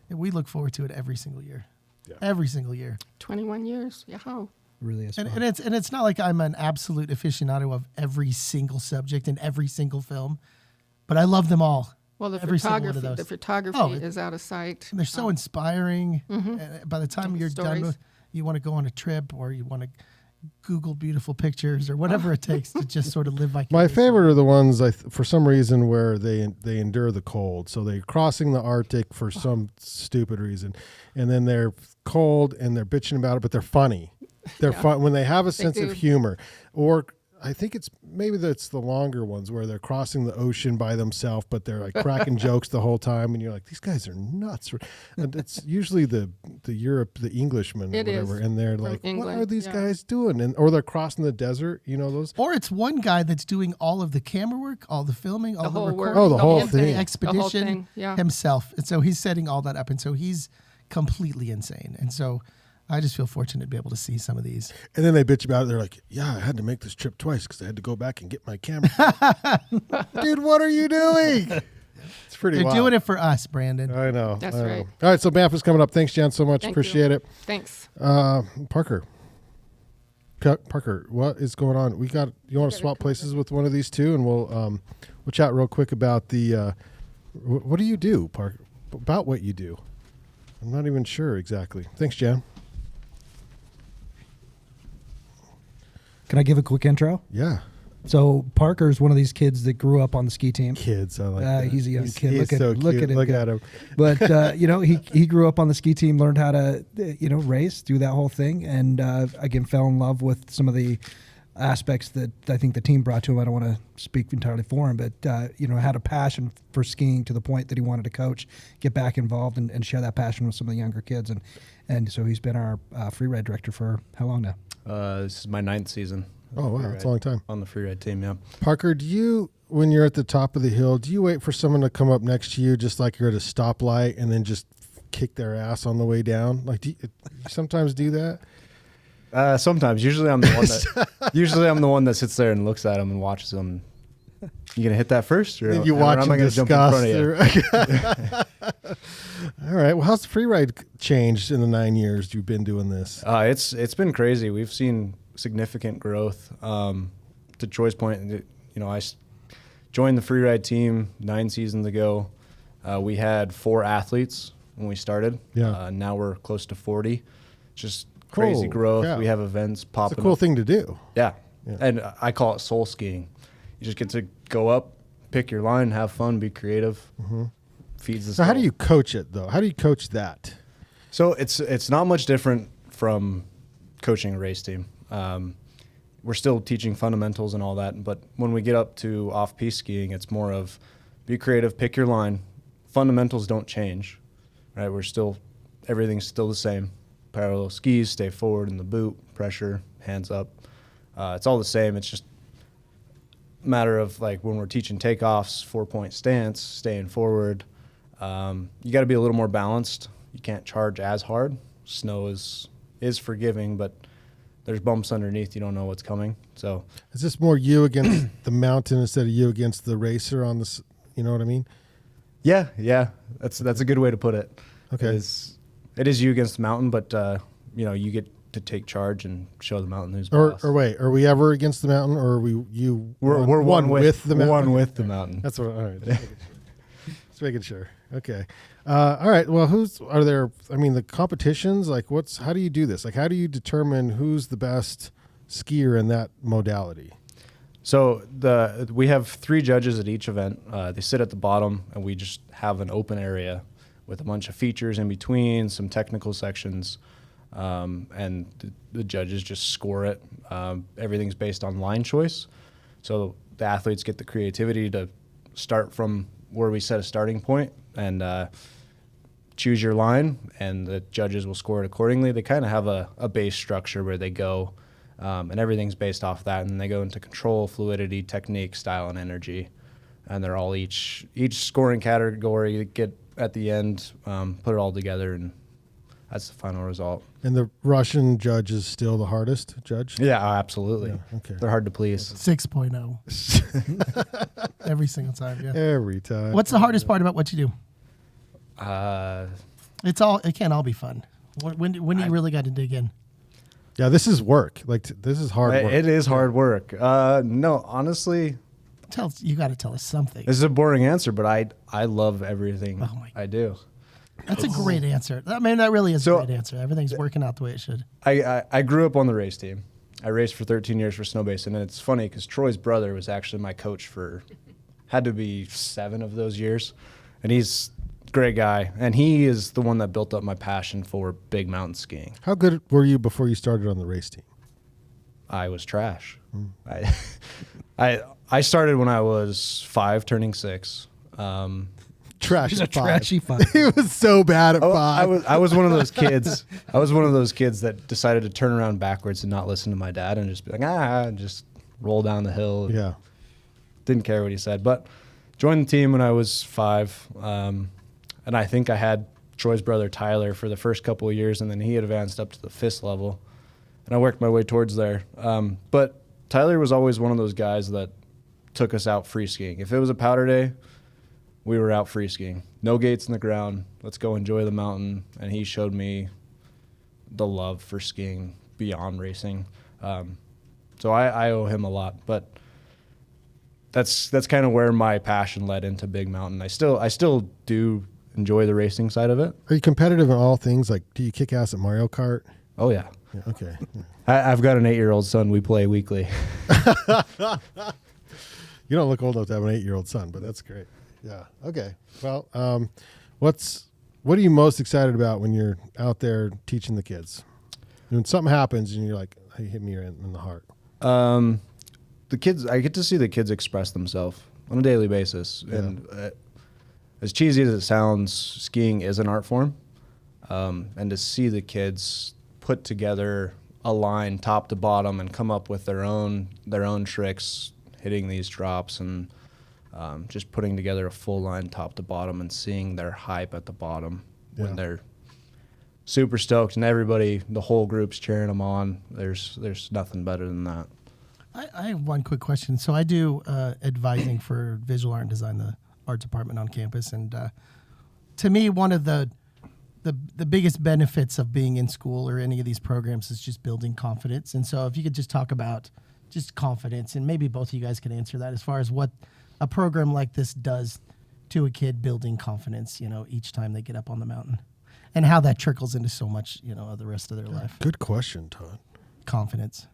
we look forward to it every single year. Yeah. Every single year. 21 years. Yahoo. Really is fun. And it's not like I'm an absolute aficionado of every single subject and every single film, but I love them all. Well, the Every single one of photography, those. the photography Oh, is out of sight. And they're so inspiring. And by the time Tell you're done stories. with, you want to go on a trip or you want to Google beautiful pictures or whatever it takes to just sort of live like My favorite are the ones for some reason where they endure the cold. So they're crossing the Arctic for some stupid reason, and then they're cold and they're bitching about it, but they're funny. They're fun when they have a sense of do. humor. Or I think maybe that's the longer ones where they're crossing the ocean by themselves, but they're like cracking jokes the whole time, and you're like, these guys are nuts. And it's usually the Englishmen or It whatever, is, and they're from like, what England, are these yeah. guys doing? Or they're crossing the desert, those. Or it's one guy that's doing all of the camera work, all the filming, all the whole recording, work. Oh, the whole the thing. expedition The whole thing, yeah. himself. And so he's setting all that up. And so he's completely insane. And so I just feel fortunate to be able to see some of these. And then they bitch about it. They're like, yeah, I had to make this trip twice because I had to go back and get my camera. Dude, what are you doing? It's pretty They're wild. doing it for us, Brandon. I know. That's I know. right. All right, so Banff is coming up. Thanks, Jan, so much. Thank you. Appreciate it. Thanks. Parker. Parker, what is going on? You want to swap places with one of these two, and we'll chat real quick about the what do you do, Parker? About what you do. I'm not even sure exactly. Thanks, Jan. Can I give a quick intro? Yeah. So Parker's one of these kids that grew up on the ski team. Kids, I like that. He's a young kid. He's so Look cute. at him. Look go. at him. But he grew up on the ski team, learned how to race, do that whole thing, and again fell in love with some of the aspects that I think the team brought to him. I don't want to speak entirely for him, but had a passion for skiing to the point that he wanted to coach, get back involved, and share that passion with some of the younger kids. And so he's been our freeride director for how long now? This is my 9th season. Oh, wow. That's a long time. On the freeride team, yeah. Parker, do you, when you're at the top of the hill, do you wait for someone to come up next to you just like you're at a stoplight and then just kick their ass on the way down? Like, do you sometimes do that? Sometimes. Usually I'm the one that sits there and looks at him and watches him. You gonna hit that first, or You watch am them I gonna jump in front of you? All right. Well, how's the freeride changed in the 9 years you've been doing this? It's been crazy. We've seen significant growth. To Troy's point, I joined the freeride team 9 seasons ago. We had 4 athletes when we started. Yeah. Now we're close to 40. Just crazy Cool. growth. Yeah. We have events popping It's a cool up. thing to do. Yeah. And I call it soul skiing. You just get to go up, pick your line, have fun, be creative. Feeds the So how do soul. you coach it, though? How do you coach that? So it's not much different from coaching a race team. We're still teaching fundamentals and all that, but when we get up to off-piste skiing, it's more of be creative, pick your line. Fundamentals don't change, right? Everything's still the same. Parallel skis, stay forward in the boot, pressure, hands up. It's all the same. It's just a matter of like when we're teaching takeoffs, 4-point stance, staying forward. You got to be a little more balanced. You can't charge as hard. Snow is forgiving, but there's bumps underneath. You don't know what's coming. So Is this more you against the mountain instead of you against the racer on this? You know what I mean? yeah, that's a good way to put it. Okay. It is you against the mountain, but you get to take charge and show the mountain who's Or boss. wait, are we ever against the mountain, or are we We're one with the mountain? One with the mountain. That's what. All right. Just making sure. Okay. All right. Well, are there? I mean, the competitions. Like, how do you do this? Like, how do you determine who's the best skier in that modality? So we have 3 judges at each event. They sit at the bottom, and we just have an open area with a bunch of features in between, some technical sections, and the judges just score it. Everything's based on line choice, so the athletes get the creativity to start from where we set a starting point and choose your line, and the judges will score it accordingly. They kind of have a base structure where they go, and everything's based off that, and they go into control, fluidity, technique, style, and energy, and they're all each scoring category get at the end, put it all together, and that's the final result. And the Russian judge is still the hardest judge? Yeah, absolutely. Yeah, okay. They're hard to please. 6.0. Every single time, yeah. Every time. What's the hardest part about what you do? It can't all be fun. When you really got to dig in? Yeah, this is work. This is hard work. It is hard work. No, honestly, You got to tell us something. this is a boring answer, but I love everything Oh my I do. That's a great answer. I mean, that really is a great answer. Everything's working out the way it should. I grew up on the race team. I raced for 13 years for Snowbasin, and it's funny because Troy's brother was actually my coach for, had to be 7 of those years, and he's a great guy, and he is the one that built up my passion for big mountain skiing. How good were you before you started on the race team? I was trash. I started when I was 5, turning 6. Trash. He's a at 5. trashy 5. He was so bad at 5. I was one of those kids. I was one of those kids that decided to turn around backwards and not listen to my dad and just be like, and just roll down the hill. Yeah. Didn't care what he said. But joined the team when I was 5. And I think I had Troy's brother Tyler for the first couple of years, and then he had advanced up to the FIS level. And I worked my way towards there. But Tyler was always one of those guys that took us out free skiing. If it was a powder day, we were out free skiing. No gates in the ground. Let's go enjoy the mountain. And he showed me the love for skiing beyond racing. So I owe him a lot. But that's kind of where my passion led into big mountain. I still do enjoy the racing side of it. Are you competitive in all things? Like, do you kick ass at Mario Kart? Oh, yeah. Yeah, okay. I've got an 8-year-old son. We play weekly. You don't look old enough to have an 8-year-old son, but that's great. Yeah. Okay. Well, what are you most excited about when you're out there teaching the kids? When something happens and you're like, hey, hit me in the heart. The kids, I get to see the kids express themselves on a daily basis. Yeah. And as cheesy as it sounds, skiing is an art form. And to see the kids put together a line top to bottom and come up with their own tricks, hitting these drops and just putting together a full line top to bottom and seeing their hype at the bottom when they're super stoked and everybody, the whole group's cheering them on. There's nothing better than that. I have one quick question. So I do advising for visual art and design, the art department on campus. And to me, one of the biggest benefits of being in school or any of these programs is just building confidence. And so if you could just talk about just confidence, and maybe both of you guys could answer that as far as what a program like this does to a kid building confidence, each time they get up on the mountain, and how that trickles into so much, of the rest of their life. Good question, Todd. Confidence,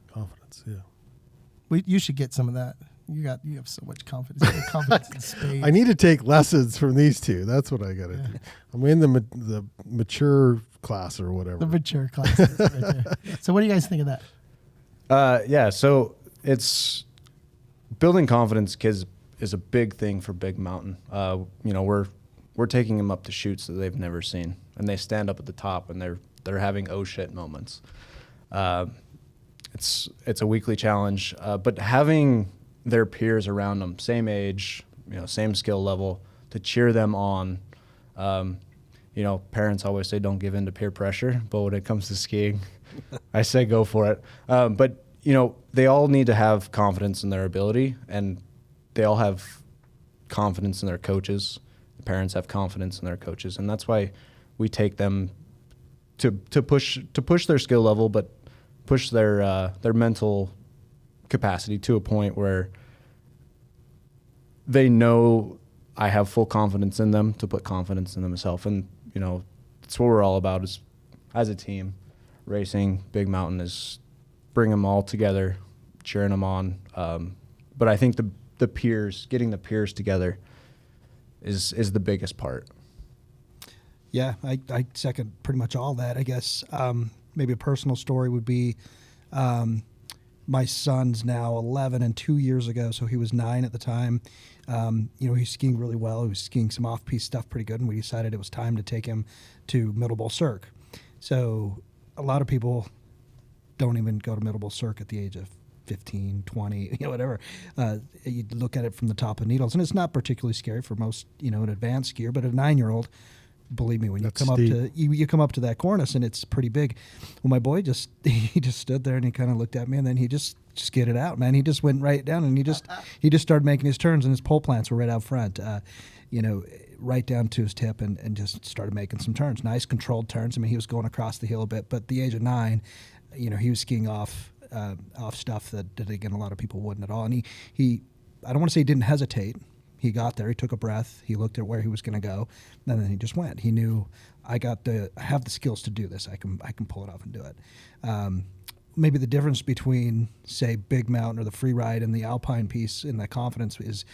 yeah. You should get some of that. You have so much confidence. You have confidence in space. I need to take lessons from these two. That's what I got to do. I'm in the mature class or whatever. The mature class. Right there. So what do you guys think of that? Yeah, so it's building confidence kids is a big thing for Big Mountain. We're taking them up to chutes that they've never seen, and they stand up at the top and they're having oh shit moments. It's a weekly challenge, but having their peers around them, same age, same skill level, to cheer them on. Parents always say don't give in to peer pressure, but when it comes to skiing, I say go for it. But they all need to have confidence in their ability, and they all have confidence in their coaches. The parents have confidence in their coaches, and that's why we take them to push their skill level, but push their mental capacity to a point where they know I have full confidence in them to put confidence in themselves. And, that's what we're all about is, as a team, racing Big Mountain is bring them all together, cheering them on. But I think the peers, getting the peers together is the biggest part. Yeah, I second pretty much all that, I guess. Maybe a personal story would be my son's now 11, and 2 years ago, so he was 9 at the time. He's skiing really well. He was skiing some off-piste stuff pretty good, and we decided it was time to take him to Middle Bowl Cirque. So a lot of people don't even go to Middle Bowl Cirque at the age of 15, 20, whatever. You look at it from the top of needles, and it's not particularly scary for most, an advanced skier, but a 9-year-old, believe me, when That's you come steep. up to you come up to that cornice and it's pretty big. Well, my boy just stood there and he kind of looked at me and then he just skidded out, man. He just went right down and he just started making his turns and his pole plants were right out front, right down to his tip and just started making some turns. Nice controlled turns. I mean, he was going across the hill a bit, but at the age of 9, he was skiing off stuff that again a lot of people wouldn't at all. And he I don't want to say he didn't hesitate. He got there. He took a breath. He looked at where he was going to go, and then he just went. He knew I have the skills to do this. I can pull it off and do it. Maybe the difference between say Big Mountain or the free ride and the Alpine piece in that confidence is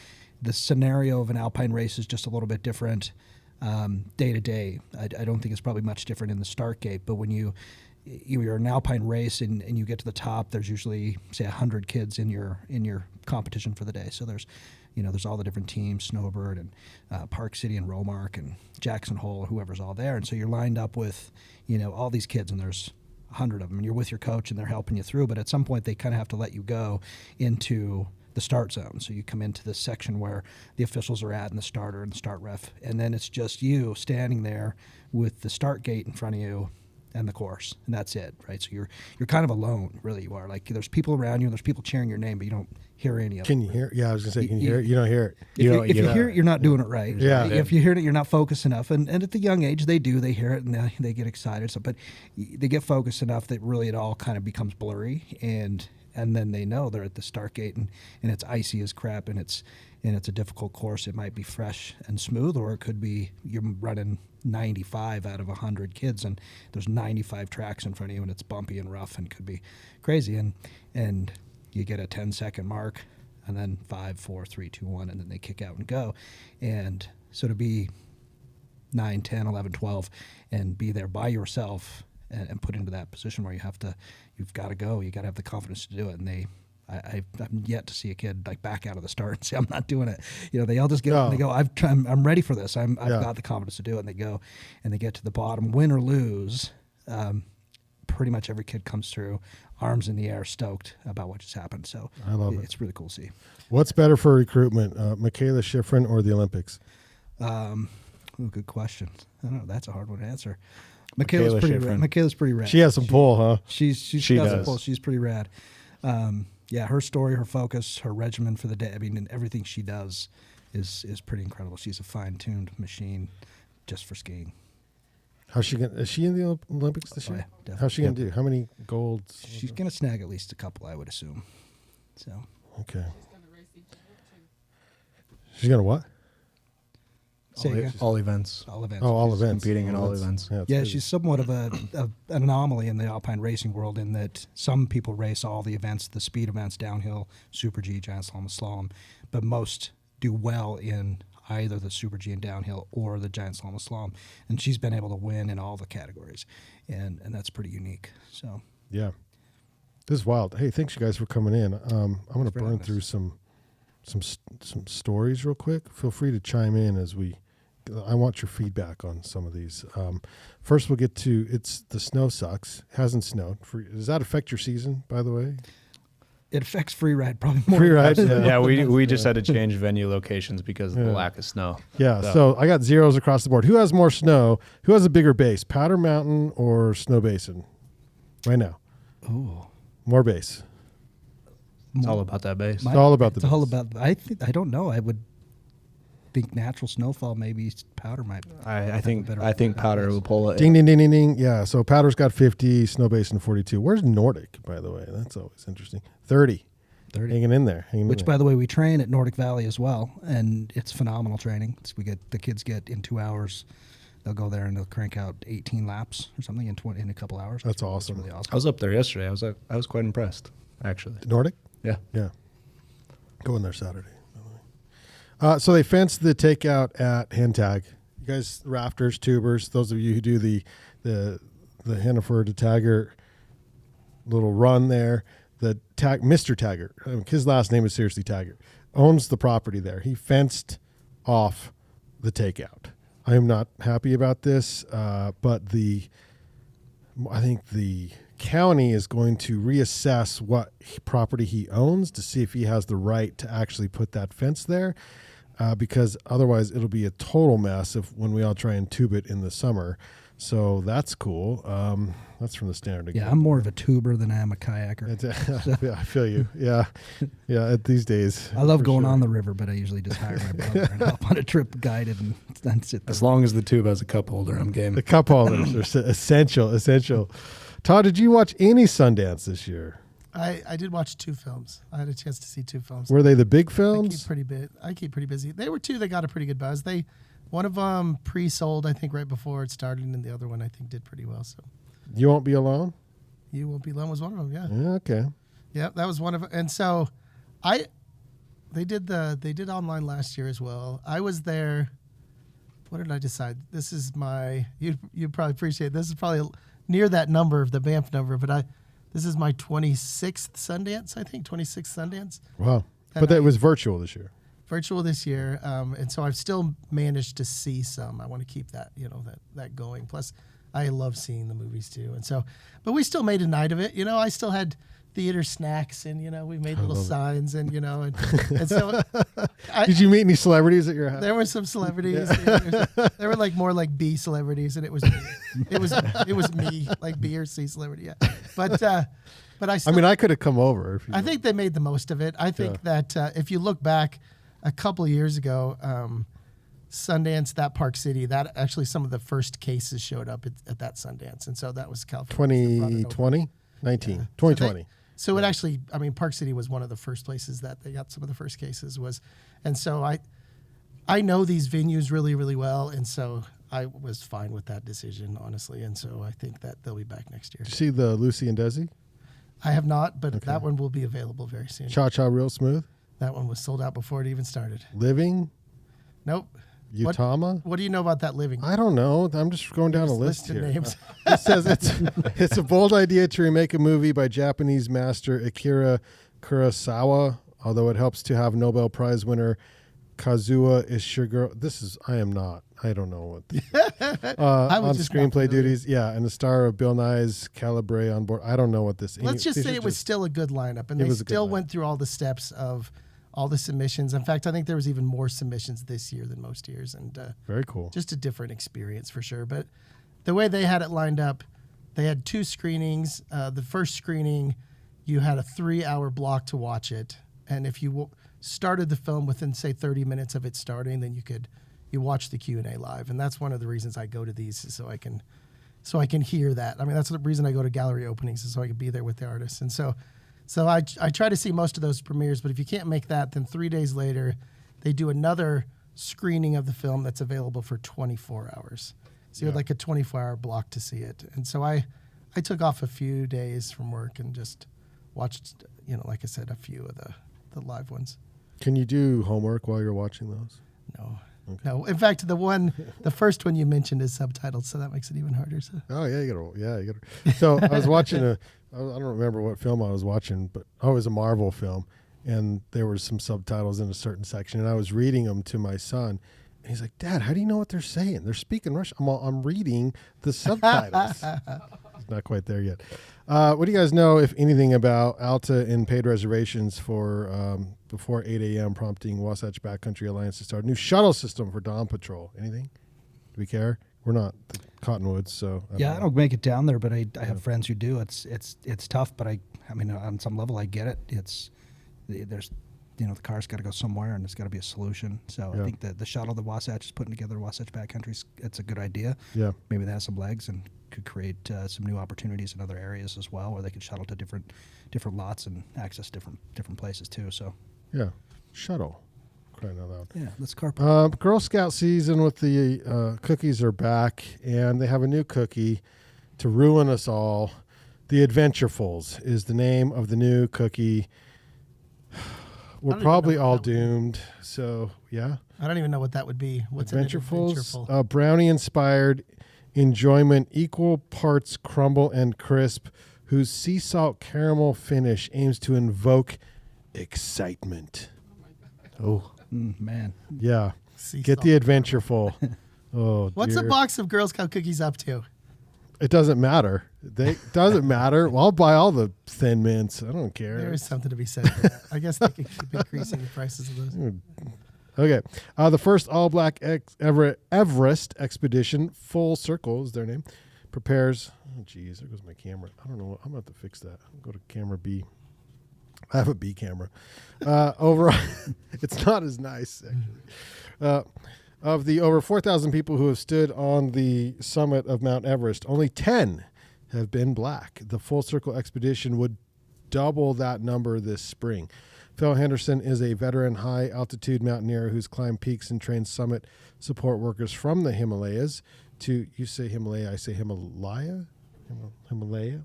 the scenario of an Alpine race is just a little bit different day to day. I don't think it's probably much different in the start gate, but when you're an Alpine race and you get to the top, there's usually say 100 kids in your competition for the day. So there's all the different teams, Snowbird and Park City and Romark and Jackson Hole, whoever's all there. And so you're lined up with, all these kids and there's 100 of them and you're with your coach and they're helping you through. But at some point they kind of have to let you go into the start zone. So you come into this section where the officials are at and the starter and the start ref. And then it's just you standing there with the start gate in front of you and the course, and that's it, right? So you're kind of alone, really. You are like there's people around you, and there's people cheering your name, but you don't hear any of it. Can you hear? Yeah, I was gonna say, can you hear it? You don't hear it. If you hear it, you're not doing it right. Yeah. Right? If you hear it, you're not focused enough. And at the young age, they hear it, and they get excited. So, but they get focused enough that really it all kind of becomes blurry, and then they know they're at the start gate, and it's icy as crap, and it's a difficult course. It might be fresh and smooth, or it could be you're running 95 out of 100 kids and there's 95 tracks in front of you and it's bumpy and rough and could be crazy, and you get a 10-second mark and then 5, 4, 3, 2, 1 and then they kick out and go. And so to be 9, 10, 11, 12 and be there by yourself and put into that position where you've got to go, you got to have the confidence to do it. And I've yet to see a kid like back out of the start and say, I'm not doing it. They all just get and they go, I'm ready for this. I've got the confidence to do it. And they go and they get to the bottom, win or lose. Pretty much every kid comes through, arms in the air, stoked about what just happened. So I love it. It's really cool to see. What's better for recruitment, Michaela Schifrin or the Olympics? Good question. I don't know. That's a hard one to answer. Michaela's pretty rad. She has some pull, huh? She got some pull. She's pretty rad. Her story, her focus, her regimen for the day. I mean, and everything she does is pretty incredible. She's a fine-tuned machine just for skiing. Is she in the Olympics this year? Yeah, definitely. How's she going to do? How many golds? She's going to snag at least a couple, I would assume. So. Okay. She's going to what? All events. All events. Oh, all events. Competing in all events. Yeah, she's somewhat of an anomaly in the alpine racing world in that some people race all the events, the speed events, downhill, Super G, Giant Slalom, Slalom, but most do well in either the Super G and downhill or the Giant Slalom, Slalom. And she's been able to win in all the categories, and that's pretty unique. So yeah, this is wild. Hey, thanks you guys for coming in. I'm going to burn through some stories real quick. Feel free to chime in as I want your feedback on some of these. First, we'll get to the snow sucks. Hasn't snowed. Does that affect your season, by the way? It affects free ride probably more. Free ride, yeah. We just had to change venue locations because of the lack of snow. Yeah, so I got zeros across the board. Who has more snow? Who has a bigger base, Powder Mountain or Snowbasin? Right now. Ooh, more base. It's all about that base. It's all about the base. It's all about. I don't know. I would think natural snowfall, maybe Powder might. I think Powder will pull it. Ding, ding, ding, ding, ding. Yeah, so Powder's got 50, Snowbasin 42. Where's Nordic, by the way? That's always interesting. 30. Hanging in there. Which, by the way, we train at Nordic Valley as well, and it's phenomenal training. The kids get in 2 hours. They'll go there and they'll crank out 18 laps or something in a couple hours. That's awesome. Really awesome. I was up there yesterday. I was quite impressed, actually. Nordic? Yeah. Yeah. Going there Saturday. So they fenced the takeout at Hen Tag. You guys, rafters, tubers, those of you who do the Hennifer to Taggart little run there, Mr. Taggart, his last name is seriously Taggart, owns the property there. He fenced off the takeout. I am not happy about this, but I think the county is going to reassess what property he owns to see if he has the right to actually put that fence there. because otherwise it'll be a total mess when we all try and tube it in the summer. So that's cool. That's from the standard. Yeah, I'm more of a tuber than I am a kayaker. Yeah, I feel you. Yeah. These days. I love going on the river, but I usually just hire my brother and hop on a trip guided and then sit there. As long as the tube has a cup holder, I'm game. The cup holders are essential. Todd, did you watch any Sundance this year? I did watch 2 films. I had a chance to see 2 films. Were they the big films? I keep pretty busy. They were 2 that got a pretty good buzz. One of them pre-sold, I think, right before it started, and the other one I think did pretty well. So, You Won't Be Alone? You Won't Be Alone was one of them. Yeah. Yeah. Okay. Yeah, that was one of them. And so, they did online last year as well. I was there. What did I decide? This is you probably appreciate. This is probably near that number of the Banff number, but this is my 26th Sundance. I think 26th Sundance. Wow. And But that was virtual this year. Virtual this year, and so I've still managed to see some. I want to keep that, that going. Plus, I love seeing the movies too, and so, but we still made a night of it. I still had theater snacks, and we made little signs, and and so. Did you meet any celebrities at your house? There were some celebrities. There were more like B celebrities, and it was me, like B or C celebrity. Yeah, but I. Still, I could have come over. I think they made the most of it. I think that if you look back. A couple of years ago, Sundance, that Park City, that actually some of the first cases showed up at that Sundance. And so that was California. 2020? 2020. So it actually, Park City was one of the first places that they got some of the first cases and so I know these venues really, really well. And so I was fine with that decision, honestly. And so I think that they'll be back next year. Did you see the Lucy and Desi? I have not, but that one will be available very soon. Cha-Cha Real Smooth? That one was sold out before it even started. Living? Nope. Utama? What do you know about that Living? I don't know. I'm just going down a list here. Names. It says it's a bold idea to remake a movie by Japanese master Akira Kurosawa, although it helps to have Nobel Prize winner Kazuo Ishiguro. I don't know what. On screenplay duties. Yeah, and the star of Bill Nye's Calibre on board. I don't know what this. Let's just say it was still a good lineup, and they still went through all the steps of all the submissions. In fact, I think there was even more submissions this year than most years, and very cool. Just a different experience for sure. But the way they had it lined up, they had 2 screenings. The first screening, you had a 3-hour block to watch it, and if you started the film within, say, 30 minutes of it starting, then you watch the Q&A live, and that's one of the reasons I go to these, is so I can hear that. That's the reason I go to gallery openings, is so I can be there with the artists. And so I try to see most of those premieres, but if you can't make that, then 3 days later, they do another screening of the film that's available for 24 hours. So you had like a 24-hour block to see it. And so I took off a few days from work and just watched, like I said, a few of the live ones. Can you do homework while you're watching those? No. Okay. No, in fact, the first one you mentioned is subtitled, so that makes it even harder. So. Oh yeah, you gotta. So I was watching I don't remember what film I was watching, but it was a Marvel film, and there were some subtitles in a certain section, and I was reading them to my son, and he's like, "Dad, how do you know what they're saying? They're speaking Russian." I'm reading the subtitles. He's not quite there yet. What do you guys know, if anything, about Alta and paid reservations for before 8 a.m., prompting Wasatch Backcountry Alliance to start a new shuttle system for Dawn Patrol? Anything? Do we care? We're not the Cottonwoods, so I don't make it down there, but I have friends who do. It's tough, but I mean, on some level, I get it. There's the car's got to go somewhere, and there's got to be a solution. So I think that the shuttle that Wasatch is putting together, Wasatch Backcountry, it's a good idea. Yeah, maybe that has some legs and could create some new opportunities in other areas as well, where they could shuttle to different lots and access different places too. So yeah, shuttle. Crying out loud. Yeah, let's Scarpa. Girl Scout season with the cookies are back, and they have a new cookie to ruin us all. The Adventurefuls is the name of the new cookie. We're probably all doomed. So yeah, I don't even know what that would be. What's Adventureful? Brownie-inspired enjoyment, equal parts crumble and crisp, whose sea salt caramel finish aims to invoke excitement. Oh. Man. Yeah. Get the Adventureful. Oh, what's a box of Girl Scout cookies up to? It doesn't matter. Doesn't matter. Well, I'll buy all the Thin Mints. I don't care. There is something to be said for that. I guess they could keep increasing the prices of those. Okay. The first all-black Everest expedition, Full Circle is their name, prepares. Oh, geez, there goes my camera. I don't know. I'm going to have to fix that. I'll go to camera B. I have a B camera. It's not as nice, actually. Of the over 4,000 people who have stood on the summit of Mount Everest, only 10 have been black. The Full Circle expedition would double that number this spring. Phil Henderson is a veteran high-altitude mountaineer who's climbed peaks and trained summit support workers from the Himalayas to, you say Himalaya, I say Himalaya? Himalaya?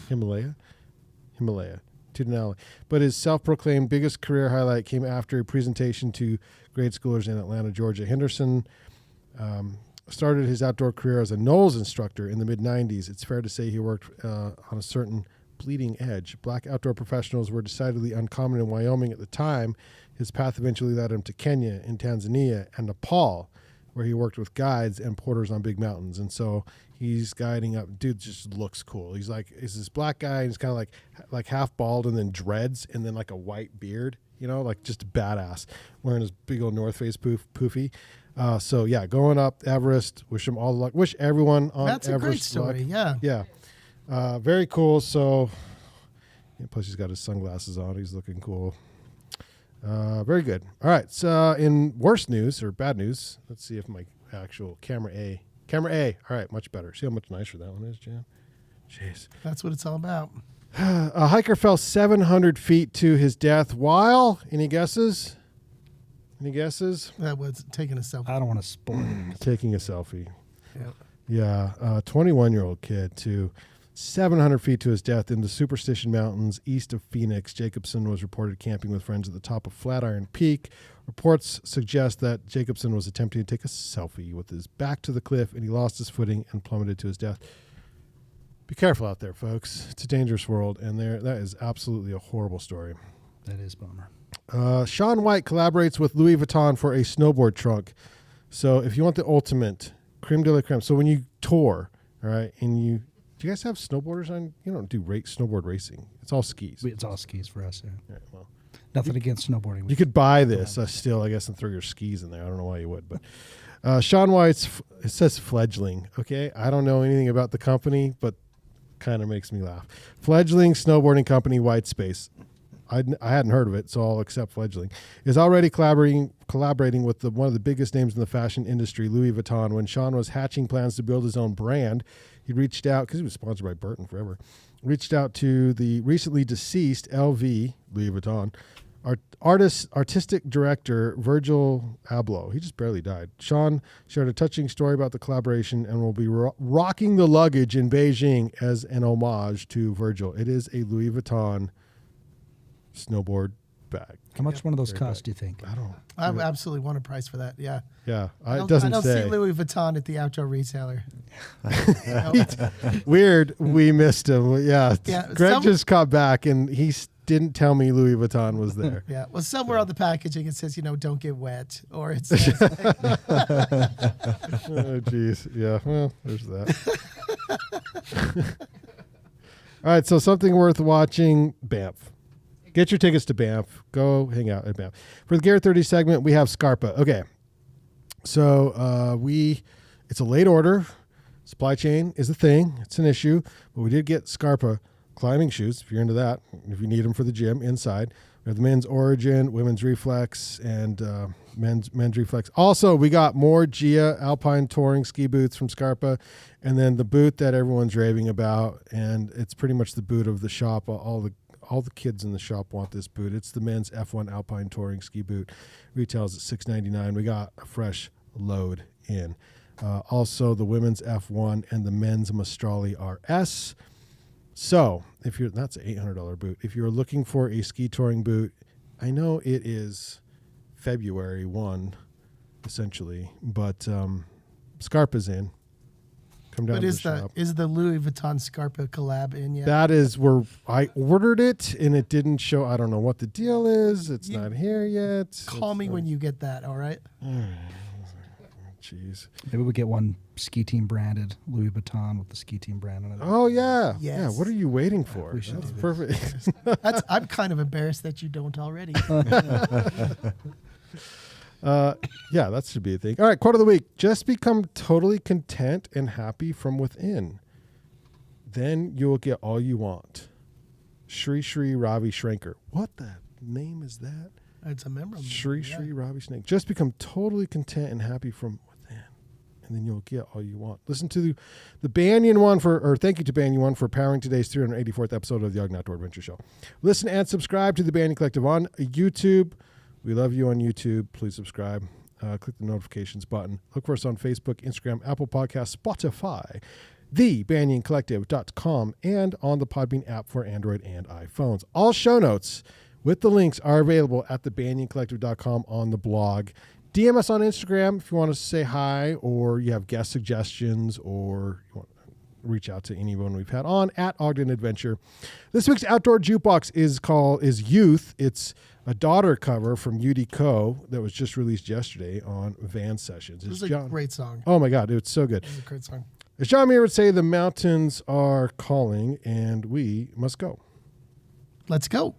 Himalaya. To Denali. But his self-proclaimed biggest career highlight came after a presentation to grade schoolers in Atlanta, Georgia. Henderson started his outdoor career as a Knowles instructor in the mid-'90s. It's fair to say he worked on a certain bleeding edge. Black outdoor professionals were decidedly uncommon in Wyoming at the time. His path eventually led him to Kenya and Tanzania and Nepal, where he worked with guides and porters on big mountains. And so he's guiding up. Dude just looks cool. He's like, is this black guy? He's kind of like half bald and then dreads and then like a white beard, like just a badass, wearing his big old North Face poofy. So yeah, going up Everest. Wish him all the luck. Wish everyone on Everest. That's a great story. Luck. Yeah. Very cool. So, plus he's got his sunglasses on. He's looking cool. Very good. All right. So in worse news or bad news, let's see if my actual camera A. All right. Much better. See how much nicer that one is, Jan? Jeez. That's what it's all about. A hiker fell 700 feet to his death while, any guesses? That was taking a selfie. I don't want to spoil it. Taking a selfie. Yep. Yeah. 21-year-old kid to 700 feet to his death in the Superstition Mountains east of Phoenix. Jacobson was reported camping with friends at the top of Flatiron Peak. Reports suggest that Jacobson was attempting to take a selfie with his back to the cliff, and he lost his footing and plummeted to his death. Be careful out there, folks. It's a dangerous world, and that is absolutely a horrible story. That is a bummer. Shaun White collaborates with Louis Vuitton for a snowboard trunk. So if you want the ultimate creme de la creme, so when you tour, all right, and do you guys have snowboarders on? You don't do snowboard racing. It's all skis. It's all skis for us, yeah. All right, well, nothing against snowboarding. You could buy this still, I guess, and throw your skis in there. I don't know why you would, but Shaun White's, it says fledgling, okay? I don't know anything about the company, but kind of makes me laugh. Fledgling snowboarding company White Space. I hadn't heard of it, so I'll accept fledgling. Is already collaborating with one of the biggest names in the fashion industry, Louis Vuitton. When Shaun was hatching plans to build his own brand, he reached out, because he was sponsored by Burton forever, reached out to the recently deceased LV, Louis Vuitton, artistic director Virgil Abloh. He just barely died. Shaun shared a touching story about the collaboration and will be rocking the luggage in Beijing as an homage to Virgil. It is a Louis Vuitton snowboard bag. How much one of those cost, do you think? I don't. I absolutely want a price for that. Yeah. Yeah. I doesn't don't say. see Louis Vuitton at the outdoor retailer. Weird. We missed him. Yeah. Greg just got back and he didn't tell me Louis Vuitton was there. Yeah. Well, somewhere on the packaging it says, don't get wet, or it says. Oh, geez. Yeah. Well, there's that. All right. So something worth watching. Banff. Get your tickets to Banff. Go hang out at Banff. For the Garrett 30 segment, we have Scarpa. Okay. So it's a late order. Supply chain is a thing. It's an issue. But we did get Scarpa climbing shoes, if you're into that, if you need them for the gym inside. We have the men's Origin, women's Reflex, and men's Reflex. Also, we got more Gia Alpine Touring ski boots from Scarpa, and then the boot that everyone's raving about, and it's pretty much the boot of the shop. All the kids in the shop want this boot. It's the men's F1 Alpine Touring ski boot. Retails at $6.99. We got a fresh load in. Also, the women's F1 and the men's Maestrale RS. So, that's an $800 boot. If you're looking for a ski touring boot, I know it is February 1, essentially, but Scarpa's in. Come down to the shop. Is the Louis Vuitton Scarpa collab in yet? That is where I ordered it, and it didn't show. I don't know what the deal is. It's not here yet. Call me when you get that, all right? jeez. Maybe we get one ski team branded Louis Vuitton with the ski team brand on it. Oh yeah, Yes. yeah. What are you waiting for? We should That's do perfect. I'm kind of embarrassed that you don't already. Yeah, that should be a thing. All right, quote of the week. Just become totally content and happy from within. Then you will get all you want. Shri Shri Ravi Shranker. What the name is that? It's a memorable. Shri Shri Ravi Snake. Just become totally content and happy from within. And then you'll get all you want. Listen to the Banyan one thank you to Banyan one for powering today's 384th episode of the Ogden Outdoor Adventure Show. Listen and subscribe to the Banyan Collective on YouTube. We love you on YouTube. Please subscribe. Click the notifications button. Look for us on Facebook, Instagram, Apple Podcasts, Spotify, thebanyancollective.com, and on the Podbean app for Android and iPhones. All show notes with the links are available at thebanyancollective.com on the blog. DM us on Instagram if you want to say hi, or you have guest suggestions, or you want to reach out to anyone we've had on at Ogden Adventure. This week's outdoor jukebox is Youth. It's a daughter cover from UD that was just released yesterday on Van Sessions. It was a great song. Oh my God, it's so good. It was a great song. As John Muir would say, the mountains are calling and we must go. Let's go.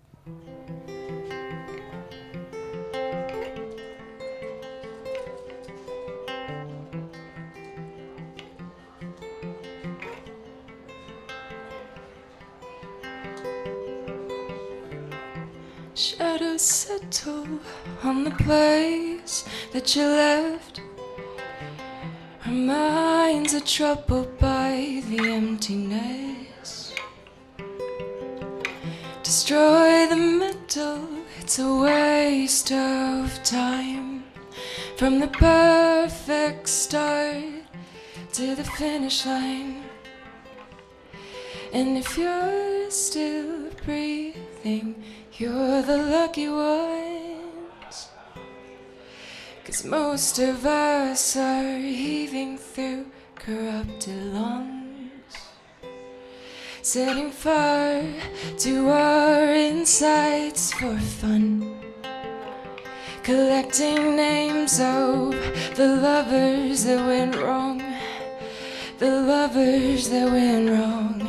Shadows settle on the place that you left. Our minds are troubled by the emptiness. Destroy the mental, it's a waste of time. From the perfect start to the finish line. And if you're still breathing, you're the lucky ones. 'Cause most of us are heaving through corrupted lungs, setting fire to our insides for fun, collecting names of the lovers that went wrong, the lovers that went wrong.